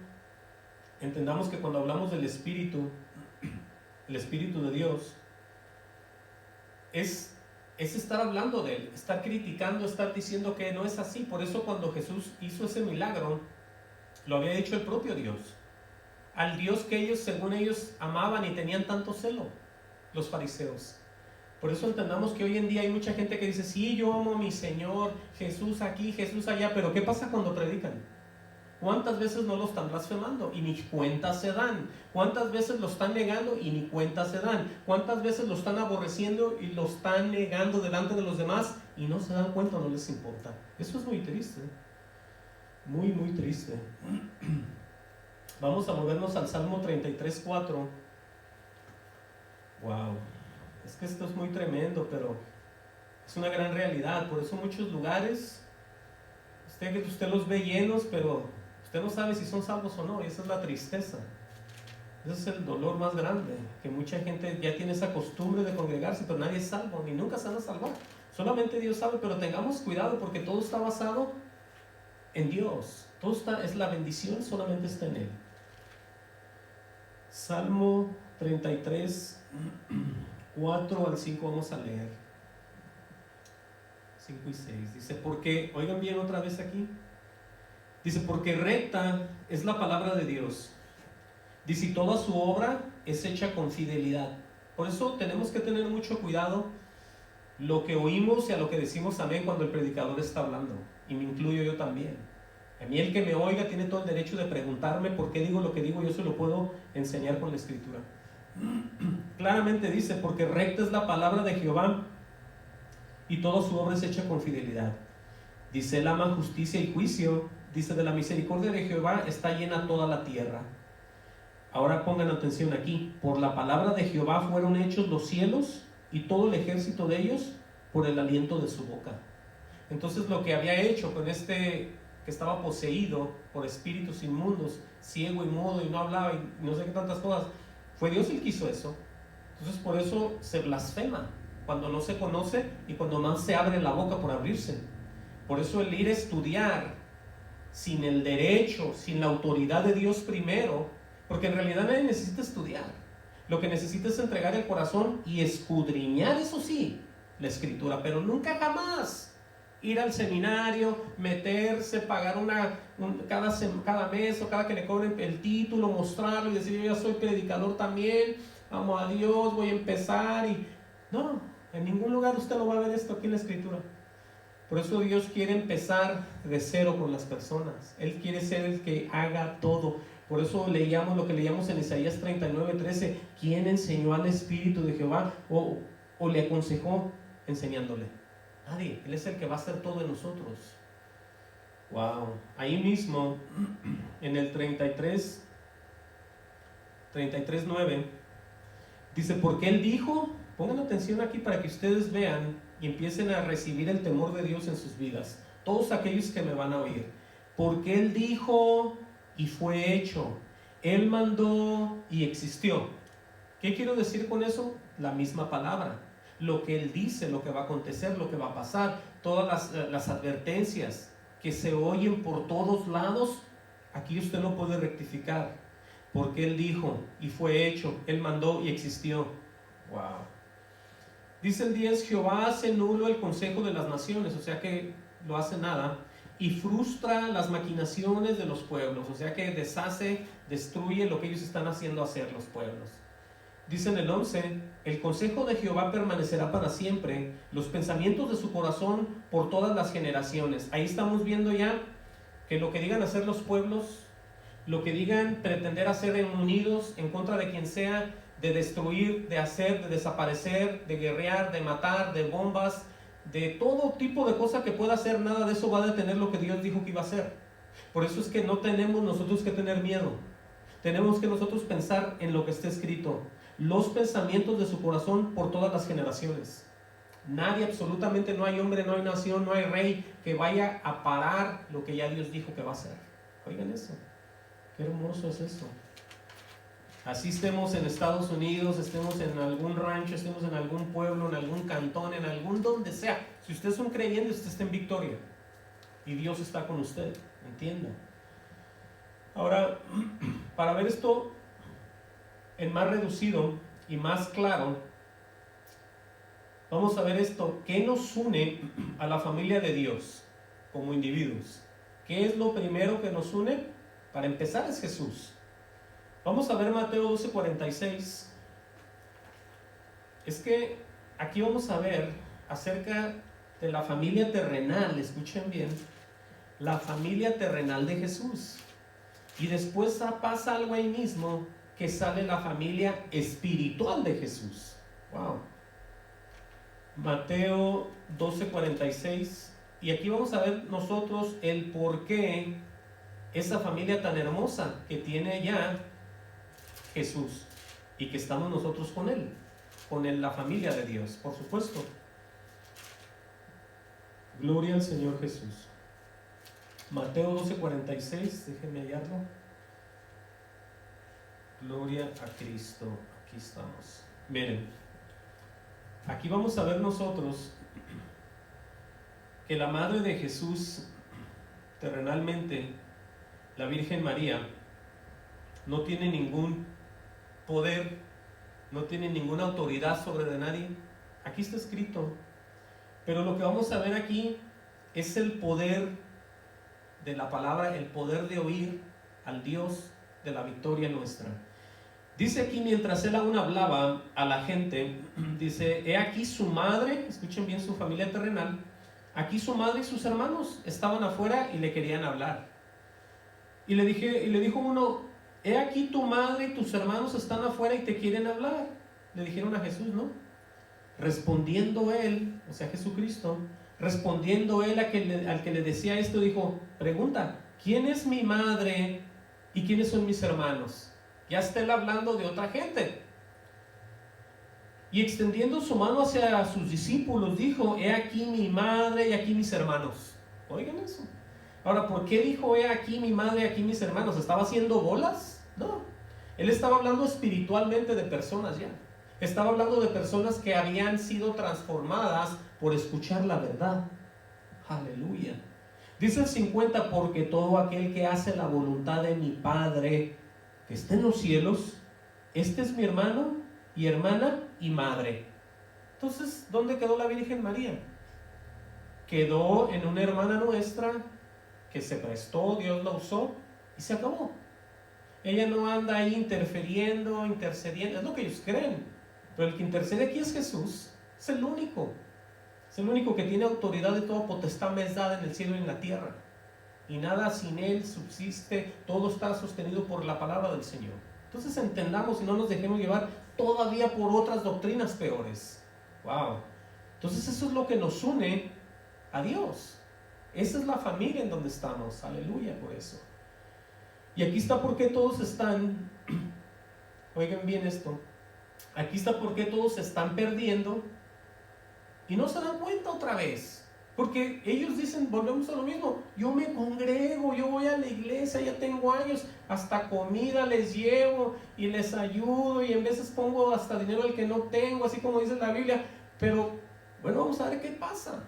entendamos que cuando hablamos del Espíritu, el Espíritu de Dios, es estar hablando de Él, estar criticando, estar diciendo que no es así. Por eso cuando Jesús hizo ese milagro, lo había hecho el propio Dios, al Dios que ellos, según ellos, amaban y tenían tanto celo, los fariseos. Por eso entendamos que hoy en día hay mucha gente que dice, sí, yo amo a mi Señor, Jesús aquí, Jesús allá, pero ¿qué pasa cuando predican? ¿Cuántas veces no lo están blasfemando y ni cuenta se dan? ¿Cuántas veces lo están negando y ni cuenta se dan? ¿Cuántas veces lo están aborreciendo y lo están negando delante de los demás y no se dan cuenta, no les importa? Eso es muy triste, muy, muy triste. Vamos a movernos al Salmo 33:4. Wow, es que esto es muy tremendo, pero es una gran realidad. Por eso muchos lugares usted los ve llenos, pero usted no sabe si son salvos o no, y esa es la tristeza. Ese es el dolor más grande, que mucha gente ya tiene esa costumbre de congregarse, pero nadie es salvo, ni nunca se van a salvar. Solamente Dios sabe, pero tengamos cuidado porque todo está basado en Dios. Todo es la bendición, solamente está en Él. Salmo 33, 4 al 5 vamos a leer. 5 y 6. Dice, porque, oigan bien otra vez aquí. Dice, porque recta es la palabra de Dios. Dice, y toda su obra es hecha con fidelidad. Por eso tenemos que tener mucho cuidado lo que oímos y a lo que decimos amén cuando el predicador está hablando. Y me incluyo yo también. A mí el que me oiga tiene todo el derecho de preguntarme por qué digo lo que digo. Yo se lo puedo enseñar con la Escritura. Claramente dice, porque recta es la palabra de Jehová y toda su obra es hecha con fidelidad. Dice, Él ama justicia y juicio. Dice, de la misericordia de Jehová está llena toda la tierra. Ahora pongan atención aquí. Por la palabra de Jehová fueron hechos los cielos y todo el ejército de ellos por el aliento de su boca. Entonces lo que había hecho con este que estaba poseído por espíritus inmundos, ciego y mudo y no hablaba y no sé qué tantas cosas, fue Dios el que hizo eso. Entonces por eso se blasfema cuando no se conoce y cuando más se abre la boca por abrirse. Por eso el ir a estudiar sin el derecho, sin la autoridad de Dios primero, porque en realidad nadie necesita estudiar. Lo que necesita es entregar el corazón y escudriñar, eso sí, la escritura, pero nunca jamás ir al seminario, meterse, pagar cada mes o cada que le cobren el título, mostrarlo y decir, yo ya soy predicador también, amo a Dios, voy a empezar. Y no, en ningún lugar usted lo va a ver esto aquí en la escritura. Por eso Dios quiere empezar de cero con las personas. Él quiere ser el que haga todo. Por eso leíamos lo que leíamos en Isaías 39:13. ¿Quién enseñó al Espíritu de Jehová o le aconsejó enseñándole? Nadie. Él es el que va a hacer todo en nosotros. Wow. Ahí mismo, en el 33:9, dice, porque Él dijo, pongan atención aquí para que ustedes vean y empiecen a recibir el temor de Dios en sus vidas. Todos aquellos que me van a oír. Porque Él dijo y fue hecho. Él mandó y existió. ¿Qué quiero decir con eso? La misma palabra. Lo que Él dice, lo que va a acontecer, lo que va a pasar, todas las advertencias que se oyen por todos lados, aquí usted no puede rectificar, porque Él dijo y fue hecho, Él mandó y existió. Wow. Dice el 10, Jehová hace nulo el consejo de las naciones, o sea que lo hace nada, y frustra las maquinaciones de los pueblos, o sea que deshace, destruye lo que ellos están haciendo hacer los pueblos. Dice en el 11, el consejo de Jehová permanecerá para siempre, los pensamientos de su corazón por todas las generaciones. Ahí estamos viendo ya que lo que digan hacer los pueblos, lo que digan pretender hacer unidos en contra de quien sea, de destruir, de hacer, de desaparecer, de guerrear, de matar, de bombas, de todo tipo de cosa que pueda hacer, nada de eso va a detener lo que Dios dijo que iba a hacer. Por eso es que no tenemos nosotros que tener miedo. Tenemos que nosotros pensar en lo que está escrito. Los pensamientos de su corazón por todas las generaciones. Nadie, absolutamente no hay hombre, no hay nación, no hay rey que vaya a parar lo que ya Dios dijo que va a hacer. Oigan eso. Qué hermoso es eso. Así estemos en Estados Unidos, estemos en algún rancho, estemos en algún pueblo, en algún cantón, en algún donde sea. Si usted es un creyente, usted está en victoria. Y Dios está con usted. ¿Entienda? Ahora, para ver esto en más reducido y más claro, vamos a ver esto. ¿Qué nos une a la familia de Dios como individuos? ¿Qué es lo primero que nos une? Para empezar es Jesús. Vamos a ver Mateo 12:46. Es que aquí vamos a ver acerca de la familia terrenal, escuchen bien, la familia terrenal de Jesús. Y después pasa algo ahí mismo, que sale la familia espiritual de Jesús. Wow. Mateo 12:46. Y aquí vamos a ver nosotros el por qué esa familia tan hermosa que tiene ya Jesús y que estamos nosotros con Él, la familia de Dios, por supuesto. Gloria al Señor Jesús. Mateo 12:46, déjenme hallarlo. Gloria a Cristo, aquí estamos. Miren, aquí vamos a ver nosotros que la madre de Jesús, terrenalmente, la Virgen María, no tiene ningún poder, no tiene ninguna autoridad sobre de nadie. Aquí está escrito. Pero lo que vamos a ver aquí es el poder de la palabra, el poder de oír al Dios de la victoria nuestra. Dice aquí, mientras él aún hablaba a la gente, dice, he aquí su madre, escuchen bien, su familia terrenal, aquí su madre y sus hermanos estaban afuera y le querían hablar. Y le dijo uno, he aquí tu madre y tus hermanos están afuera y te quieren hablar. Le dijeron a Jesús, ¿no? Respondiendo él, o sea Jesucristo, respondiendo él al que le decía esto, dijo, pregunta, ¿quién es mi madre y quiénes son mis hermanos? Ya está él hablando de otra gente. Y extendiendo su mano hacia sus discípulos, dijo, he aquí mi madre y aquí mis hermanos. Oigan eso. Ahora, ¿por qué dijo, he aquí mi madre y aquí mis hermanos? ¿Estaba haciendo bolas? No. Él estaba hablando espiritualmente de personas ya. Estaba hablando de personas que habían sido transformadas por escuchar la verdad. Aleluya. Dice el 50, porque todo aquel que hace la voluntad de mi Padre que está en los cielos, este es mi hermano y hermana y madre. Entonces, ¿dónde quedó la Virgen María? Quedó en una hermana nuestra que se prestó, Dios la usó y se acabó. Ella no anda ahí interfiriendo, intercediendo, es lo que ellos creen. Pero el que intercede aquí es Jesús, es el único. Es el único que tiene autoridad de toda potestad me es dada en el cielo y en la tierra. Y nada sin Él subsiste, todo está sostenido por la palabra del Señor. Entonces entendamos y no nos dejemos llevar todavía por otras doctrinas peores. Wow. Entonces eso es lo que nos une a Dios. Esa es la familia en donde estamos. Aleluya por eso. Y aquí está por qué todos están, oigan bien esto, aquí está por qué todos se están perdiendo y no se dan cuenta otra vez. Porque ellos dicen, volvemos a lo mismo, yo me congrego, yo voy a la iglesia, ya tengo años, hasta comida les llevo y les ayudo y en veces pongo hasta dinero al que no tengo, así como dice la Biblia. Pero bueno, vamos a ver qué pasa.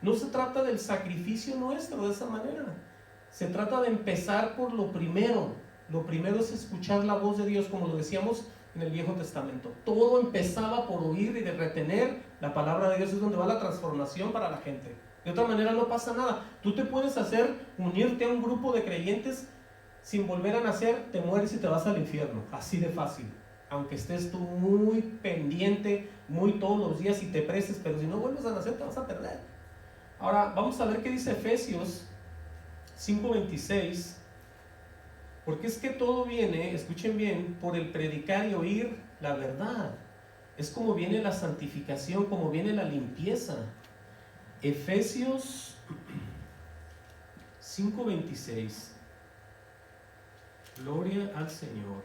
No se trata del sacrificio nuestro de esa manera. Se trata de empezar por lo primero. Lo primero es escuchar la voz de Dios, como lo decíamos en el Viejo Testamento. Todo empezaba por oír y de retener la palabra de Dios. Es donde va la transformación para la gente. De otra manera no pasa nada. Tú te puedes unirte a un grupo de creyentes sin volver a nacer, te mueres y te vas al infierno. Así de fácil. Aunque estés tú muy pendiente, muy todos los días y te prestes, pero si no vuelves a nacer te vas a perder. Ahora vamos a ver qué dice Efesios 5:26, porque es que todo viene, escuchen bien, por el predicar y oír la verdad. Es como viene la santificación, como viene la limpieza. Efesios 5:26. Gloria al Señor.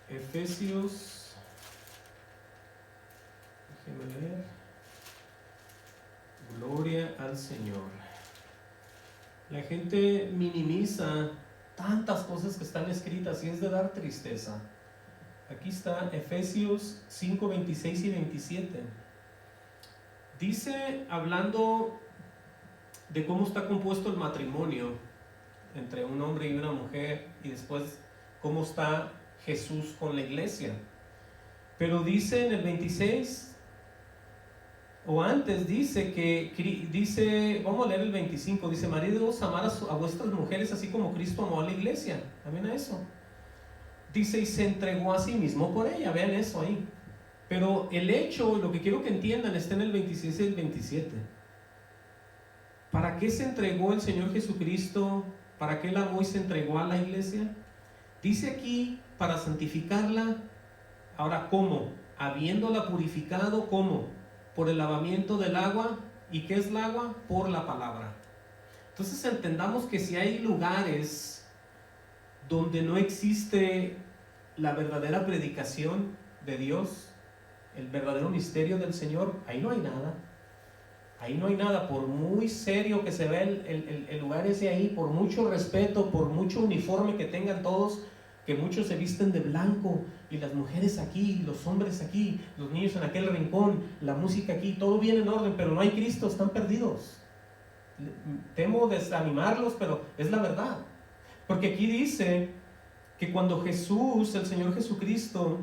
Efesios, déjenme leer. Gloria al Señor. La gente minimiza tantas cosas que están escritas y es de dar tristeza. Aquí está Efesios 5:26 y 27. Dice, hablando de cómo está compuesto el matrimonio entre un hombre y una mujer, y después cómo está Jesús con la iglesia. Pero dice en el 26, o antes dice, vamos a leer el 25, dice, maridos, amar a vuestras mujeres así como Cristo amó a la iglesia. También a eso. Dice, y se entregó a sí mismo por ella. Vean eso ahí. Pero el hecho, lo que quiero que entiendan, está en el 26 y el 27. ¿Para qué se entregó el Señor Jesucristo? ¿Para qué Él amó y se entregó a la iglesia? Dice aquí, para santificarla. Ahora, ¿cómo? Habiéndola purificado, ¿cómo? Por el lavamiento del agua. ¿Y qué es el agua? Por la palabra. Entonces entendamos que si hay lugares donde no existe la verdadera predicación de Dios, el verdadero misterio del Señor, ahí no hay nada. Ahí no hay nada. Por muy serio que se vea el lugar ese ahí, por mucho respeto, por mucho uniforme que tengan todos, que muchos se visten de blanco, y las mujeres aquí, los hombres aquí, los niños en aquel rincón, la música aquí, todo viene en orden, pero no hay Cristo, están perdidos. Temo desanimarlos, pero es la verdad. Porque aquí dice que cuando Jesús, el Señor Jesucristo,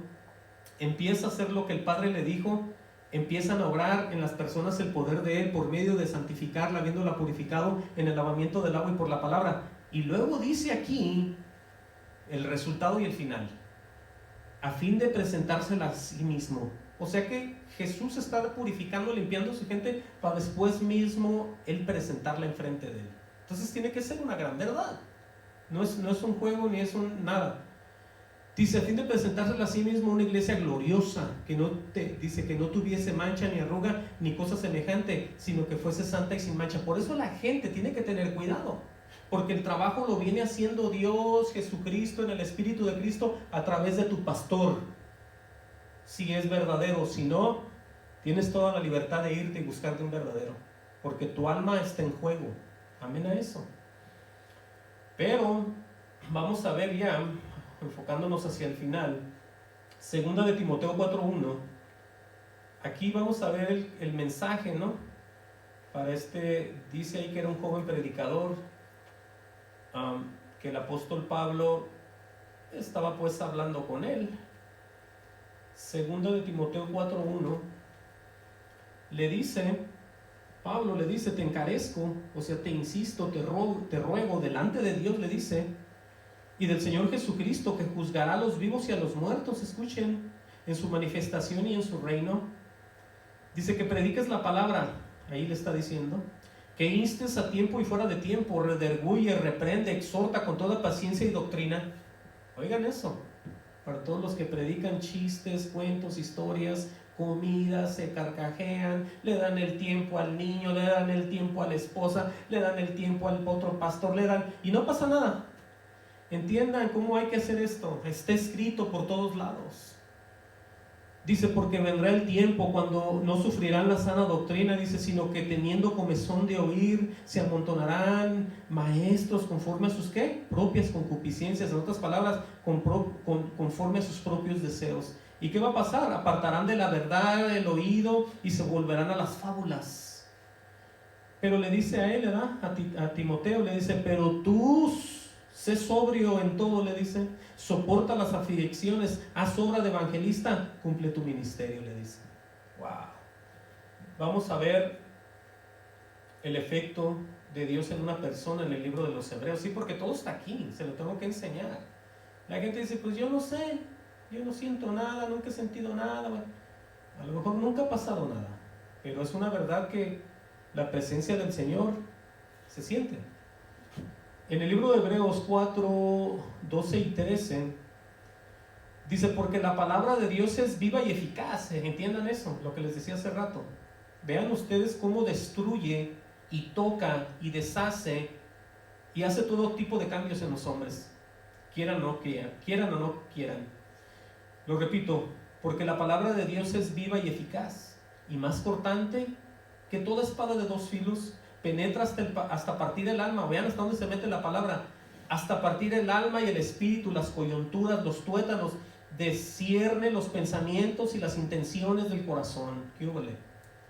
empieza a hacer lo que el Padre le dijo, empiezan a obrar en las personas el poder de Él por medio de santificarla, habiéndola purificado en el lavamiento del agua y por la palabra. Y luego dice aquí el resultado y el final, a fin de presentársela a sí mismo. O sea que Jesús está purificando, limpiando a su gente para después mismo Él presentarla enfrente de Él. Entonces tiene que ser una gran verdad. No es un juego ni es un nada. Dice, a fin de presentársela a sí mismo una iglesia gloriosa, dice que no tuviese mancha ni arruga ni cosa semejante, sino que fuese santa y sin mancha. Por eso la gente tiene que tener cuidado, porque el trabajo lo viene haciendo Dios, Jesucristo, en el Espíritu de Cristo, a través de tu pastor, si es verdadero. Si no, tienes toda la libertad de irte y buscarte un verdadero, porque tu alma está en juego. Amén a eso. Pero vamos a ver ya, enfocándonos hacia el final, segunda de Timoteo 4:1. Aquí vamos a ver el mensaje, ¿no? Para dice ahí que era un joven predicador, que el apóstol Pablo estaba pues hablando con él. Segunda de Timoteo 4:1 le dice, Pablo le dice, te encarezco, o sea, te insisto, te ruego delante de Dios, le dice, y del Señor Jesucristo, que juzgará a los vivos y a los muertos, escuchen, en su manifestación y en su reino. Dice que prediques la palabra, ahí le está diciendo, que instes a tiempo y fuera de tiempo, redarguye, reprende, exhorta con toda paciencia y doctrina. Oigan eso, para todos los que predican chistes, cuentos, historias, comidas, se carcajean, le dan el tiempo al niño, le dan el tiempo a la esposa, le dan el tiempo al otro pastor, y no pasa nada. Entiendan cómo hay que hacer esto. Está escrito por todos lados. Dice, porque vendrá el tiempo cuando no sufrirán la sana doctrina, dice, sino que teniendo comezón de oír, se amontonarán maestros conforme a sus ¿qué? Propias concupiscencias, en otras palabras, conforme a sus propios deseos. ¿Y qué va a pasar? Apartarán de la verdad el oído y se volverán a las fábulas. Pero le dice a él, ¿verdad? A Timoteo le dice, pero tú sé sobrio en todo, le dice, soporta las aflicciones, haz obra de evangelista, cumple tu ministerio, le dice. Wow. Vamos a ver el efecto de Dios en una persona en el libro de los Hebreos. Sí, porque todo está aquí, se lo tengo que enseñar. La gente dice, pues yo no sé, yo no siento nada, nunca he sentido nada. Bueno, a lo mejor nunca ha pasado nada, pero es una verdad que la presencia del Señor se siente. En el libro de Hebreos 4, 12 y 13, dice, porque la palabra de Dios es viva y eficaz. Entiendan eso, lo que les decía hace rato. Vean ustedes cómo destruye y toca y deshace y hace todo tipo de cambios en los hombres, quieran o no quieran. Lo repito, porque la palabra de Dios es viva y eficaz y más cortante que toda espada de dos filos, penetra hasta partir el alma. Vean hasta dónde se mete la palabra, hasta partir el alma y el espíritu, las coyunturas, los tuétanos, discierne los pensamientos y las intenciones del corazón. ¿Qué huele?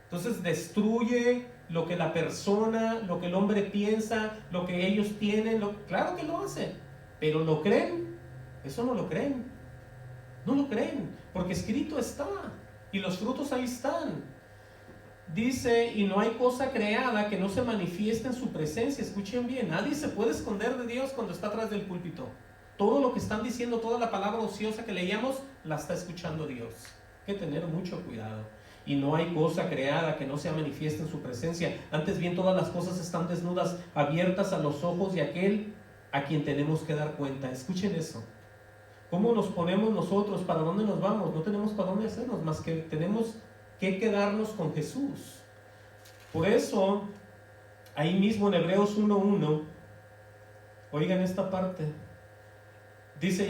Entonces destruye lo que la persona, lo que el hombre piensa, lo que ellos tienen. Claro que lo hace, pero ¿lo creen? Eso no lo creen. No lo creen, porque escrito está y los frutos ahí están. Dice, y no hay cosa creada que no se manifieste en su presencia. Escuchen bien, nadie se puede esconder de Dios cuando está atrás del púlpito. Todo lo que están diciendo, toda la palabra ociosa que leíamos, la está escuchando Dios. Hay que tener mucho cuidado. Y no hay cosa creada que no se manifieste en su presencia. Antes bien, todas las cosas están desnudas, abiertas a los ojos de aquel a quien tenemos que dar cuenta. Escuchen eso. ¿Cómo nos ponemos nosotros? ¿Para dónde nos vamos? No tenemos para dónde hacernos, más que tenemos que quedarnos con Jesús. Por eso, ahí mismo en Hebreos 1:1, oigan esta parte, dice,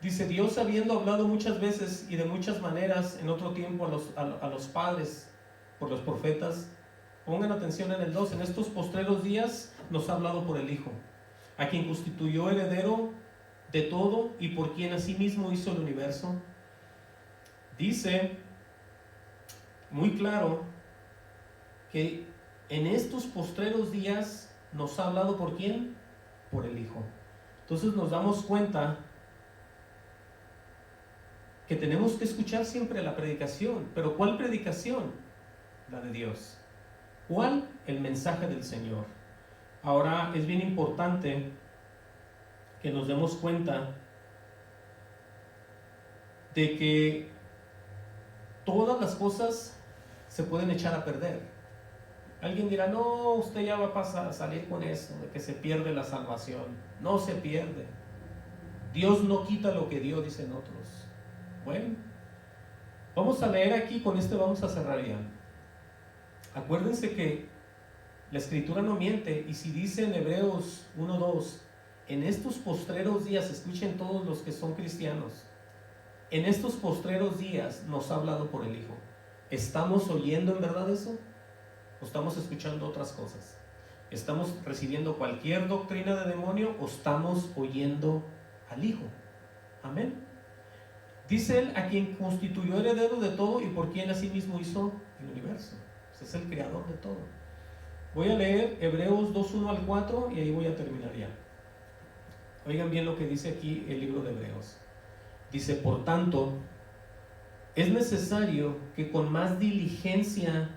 dice, Dios habiendo hablado muchas veces y de muchas maneras en otro tiempo a los padres por los profetas, pongan atención en el 2, en estos postreros días nos ha hablado por el Hijo, a quien constituyó heredero de todo y por quien asimismo hizo el universo. Dice muy claro que en estos postreros días nos ha hablado ¿por quién? Por el Hijo. Entonces nos damos cuenta que tenemos que escuchar siempre la predicación. ¿Pero cuál predicación? La de Dios. ¿Cuál? El mensaje del Señor. Ahora es bien importante que nos demos cuenta de que todas las cosas se pueden echar a perder. Alguien dirá, no, usted ya va a salir con eso, de que se pierde la salvación. No se pierde. Dios no quita lo que dio, dicen otros. Bueno, vamos a leer aquí, con este vamos a cerrar ya. Acuérdense que la escritura no miente, y si dice en Hebreos 1:2, en estos postreros días, escuchen todos los que son cristianos, en estos postreros días nos ha hablado por el Hijo. ¿Estamos oyendo en verdad eso? ¿O estamos escuchando otras cosas? ¿Estamos recibiendo cualquier doctrina de demonio o estamos oyendo al Hijo? Amén. Dice él, a quien constituyó heredero de todo y por quien asimismo hizo el universo. Ese es el creador de todo. Voy a leer Hebreos 2:1-4 y ahí voy a terminar ya. Oigan bien lo que dice aquí el libro de Hebreos. Dice, por tanto, es necesario que con más diligencia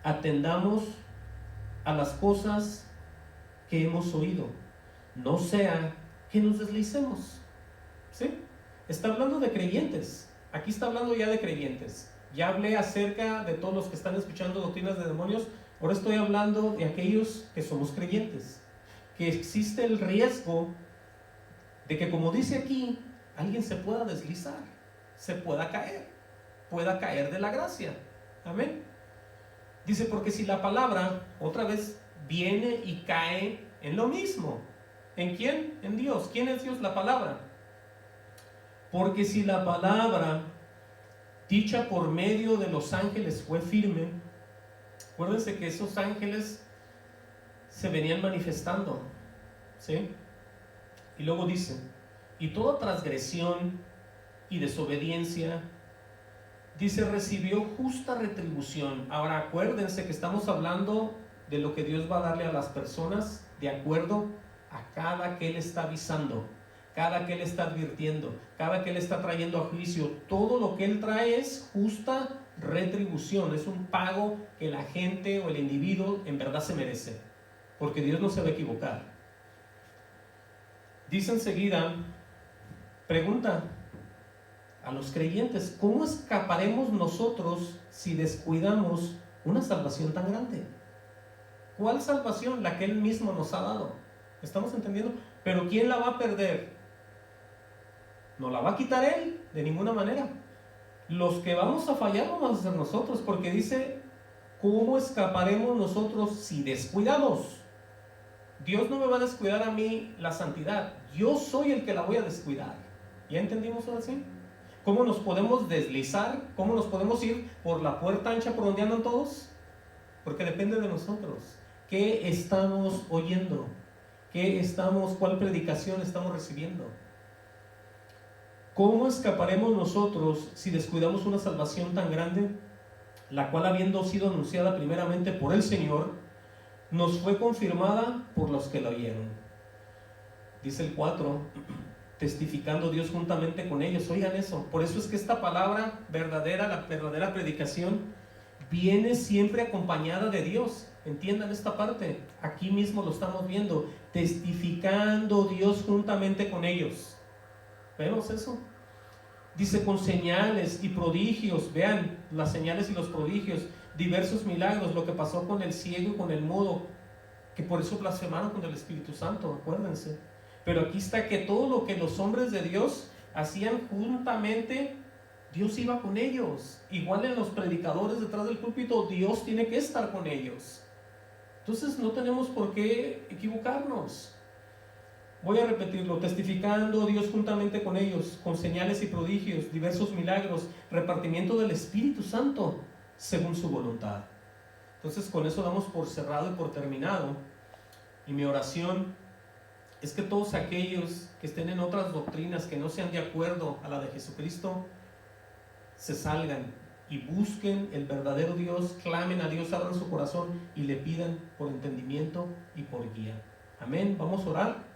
atendamos a las cosas que hemos oído, no sea que nos deslicemos. ¿Sí? Está hablando de creyentes. Aquí está hablando ya de creyentes. Ya hablé acerca de todos los que están escuchando doctrinas de demonios. Ahora estoy hablando de aquellos que somos creyentes. Que existe el riesgo de que, como dice aquí, alguien se pueda deslizar, se pueda caer de la gracia. Amén. Dice, porque si la palabra otra vez viene y cae en lo mismo. ¿En quién? En Dios. ¿Quién es Dios? La palabra. Porque si la palabra dicha por medio de los ángeles fue firme, acuérdense que esos ángeles se venían manifestando, ¿sí? Y luego dice, y toda transgresión y desobediencia, dice, recibió justa retribución. Ahora acuérdense que estamos hablando de lo que Dios va a darle a las personas de acuerdo a cada que Él está avisando, cada que Él está advirtiendo, cada que Él está trayendo a juicio. Todo lo que Él trae es justa retribución, es un pago que la gente o el individuo en verdad se merece, porque Dios no se va a equivocar. Dice enseguida, pregunta a los creyentes, ¿cómo escaparemos nosotros si descuidamos una salvación tan grande? ¿Cuál salvación? La que Él mismo nos ha dado. ¿Estamos entendiendo? Pero ¿quién la va a perder? No la va a quitar Él, de ninguna manera. Los que vamos a fallar vamos a ser nosotros, porque dice, ¿cómo escaparemos nosotros si descuidamos? Dios no me va a descuidar a mí la santidad, yo soy el que la voy a descuidar. ¿Ya entendimos ahora sí? ¿Cómo nos podemos deslizar? ¿Cómo nos podemos ir por la puerta ancha por donde andan todos? Porque depende de nosotros. ¿Qué estamos oyendo? ¿Cuál predicación estamos recibiendo? ¿Cómo escaparemos nosotros si descuidamos una salvación tan grande, la cual, habiendo sido anunciada primeramente por el Señor, nos fue confirmada por los que la oyeron? Dice el 4, testificando Dios juntamente con ellos. Oigan eso, por eso es que esta palabra verdadera, la verdadera predicación, viene siempre acompañada de Dios. Entiendan esta parte, aquí mismo lo estamos viendo, testificando Dios juntamente con ellos. ¿Vemos eso? Dice, con señales y prodigios. Vean las señales y los prodigios, diversos milagros, lo que pasó con el ciego y con el mudo, que por eso blasfemaron contra el Espíritu Santo, acuérdense. Pero aquí está que todo lo que los hombres de Dios hacían juntamente, Dios iba con ellos. Igual en los predicadores detrás del púlpito, Dios tiene que estar con ellos. Entonces no tenemos por qué equivocarnos. Voy a repetirlo, testificando Dios juntamente con ellos, con señales y prodigios, diversos milagros, repartimiento del Espíritu Santo, según su voluntad. Entonces con eso damos por cerrado y por terminado. Y mi oración es que todos aquellos que estén en otras doctrinas que no sean de acuerdo a la de Jesucristo, se salgan y busquen el verdadero Dios, clamen a Dios, abran su corazón y le pidan por entendimiento y por guía. Amén. Vamos a orar.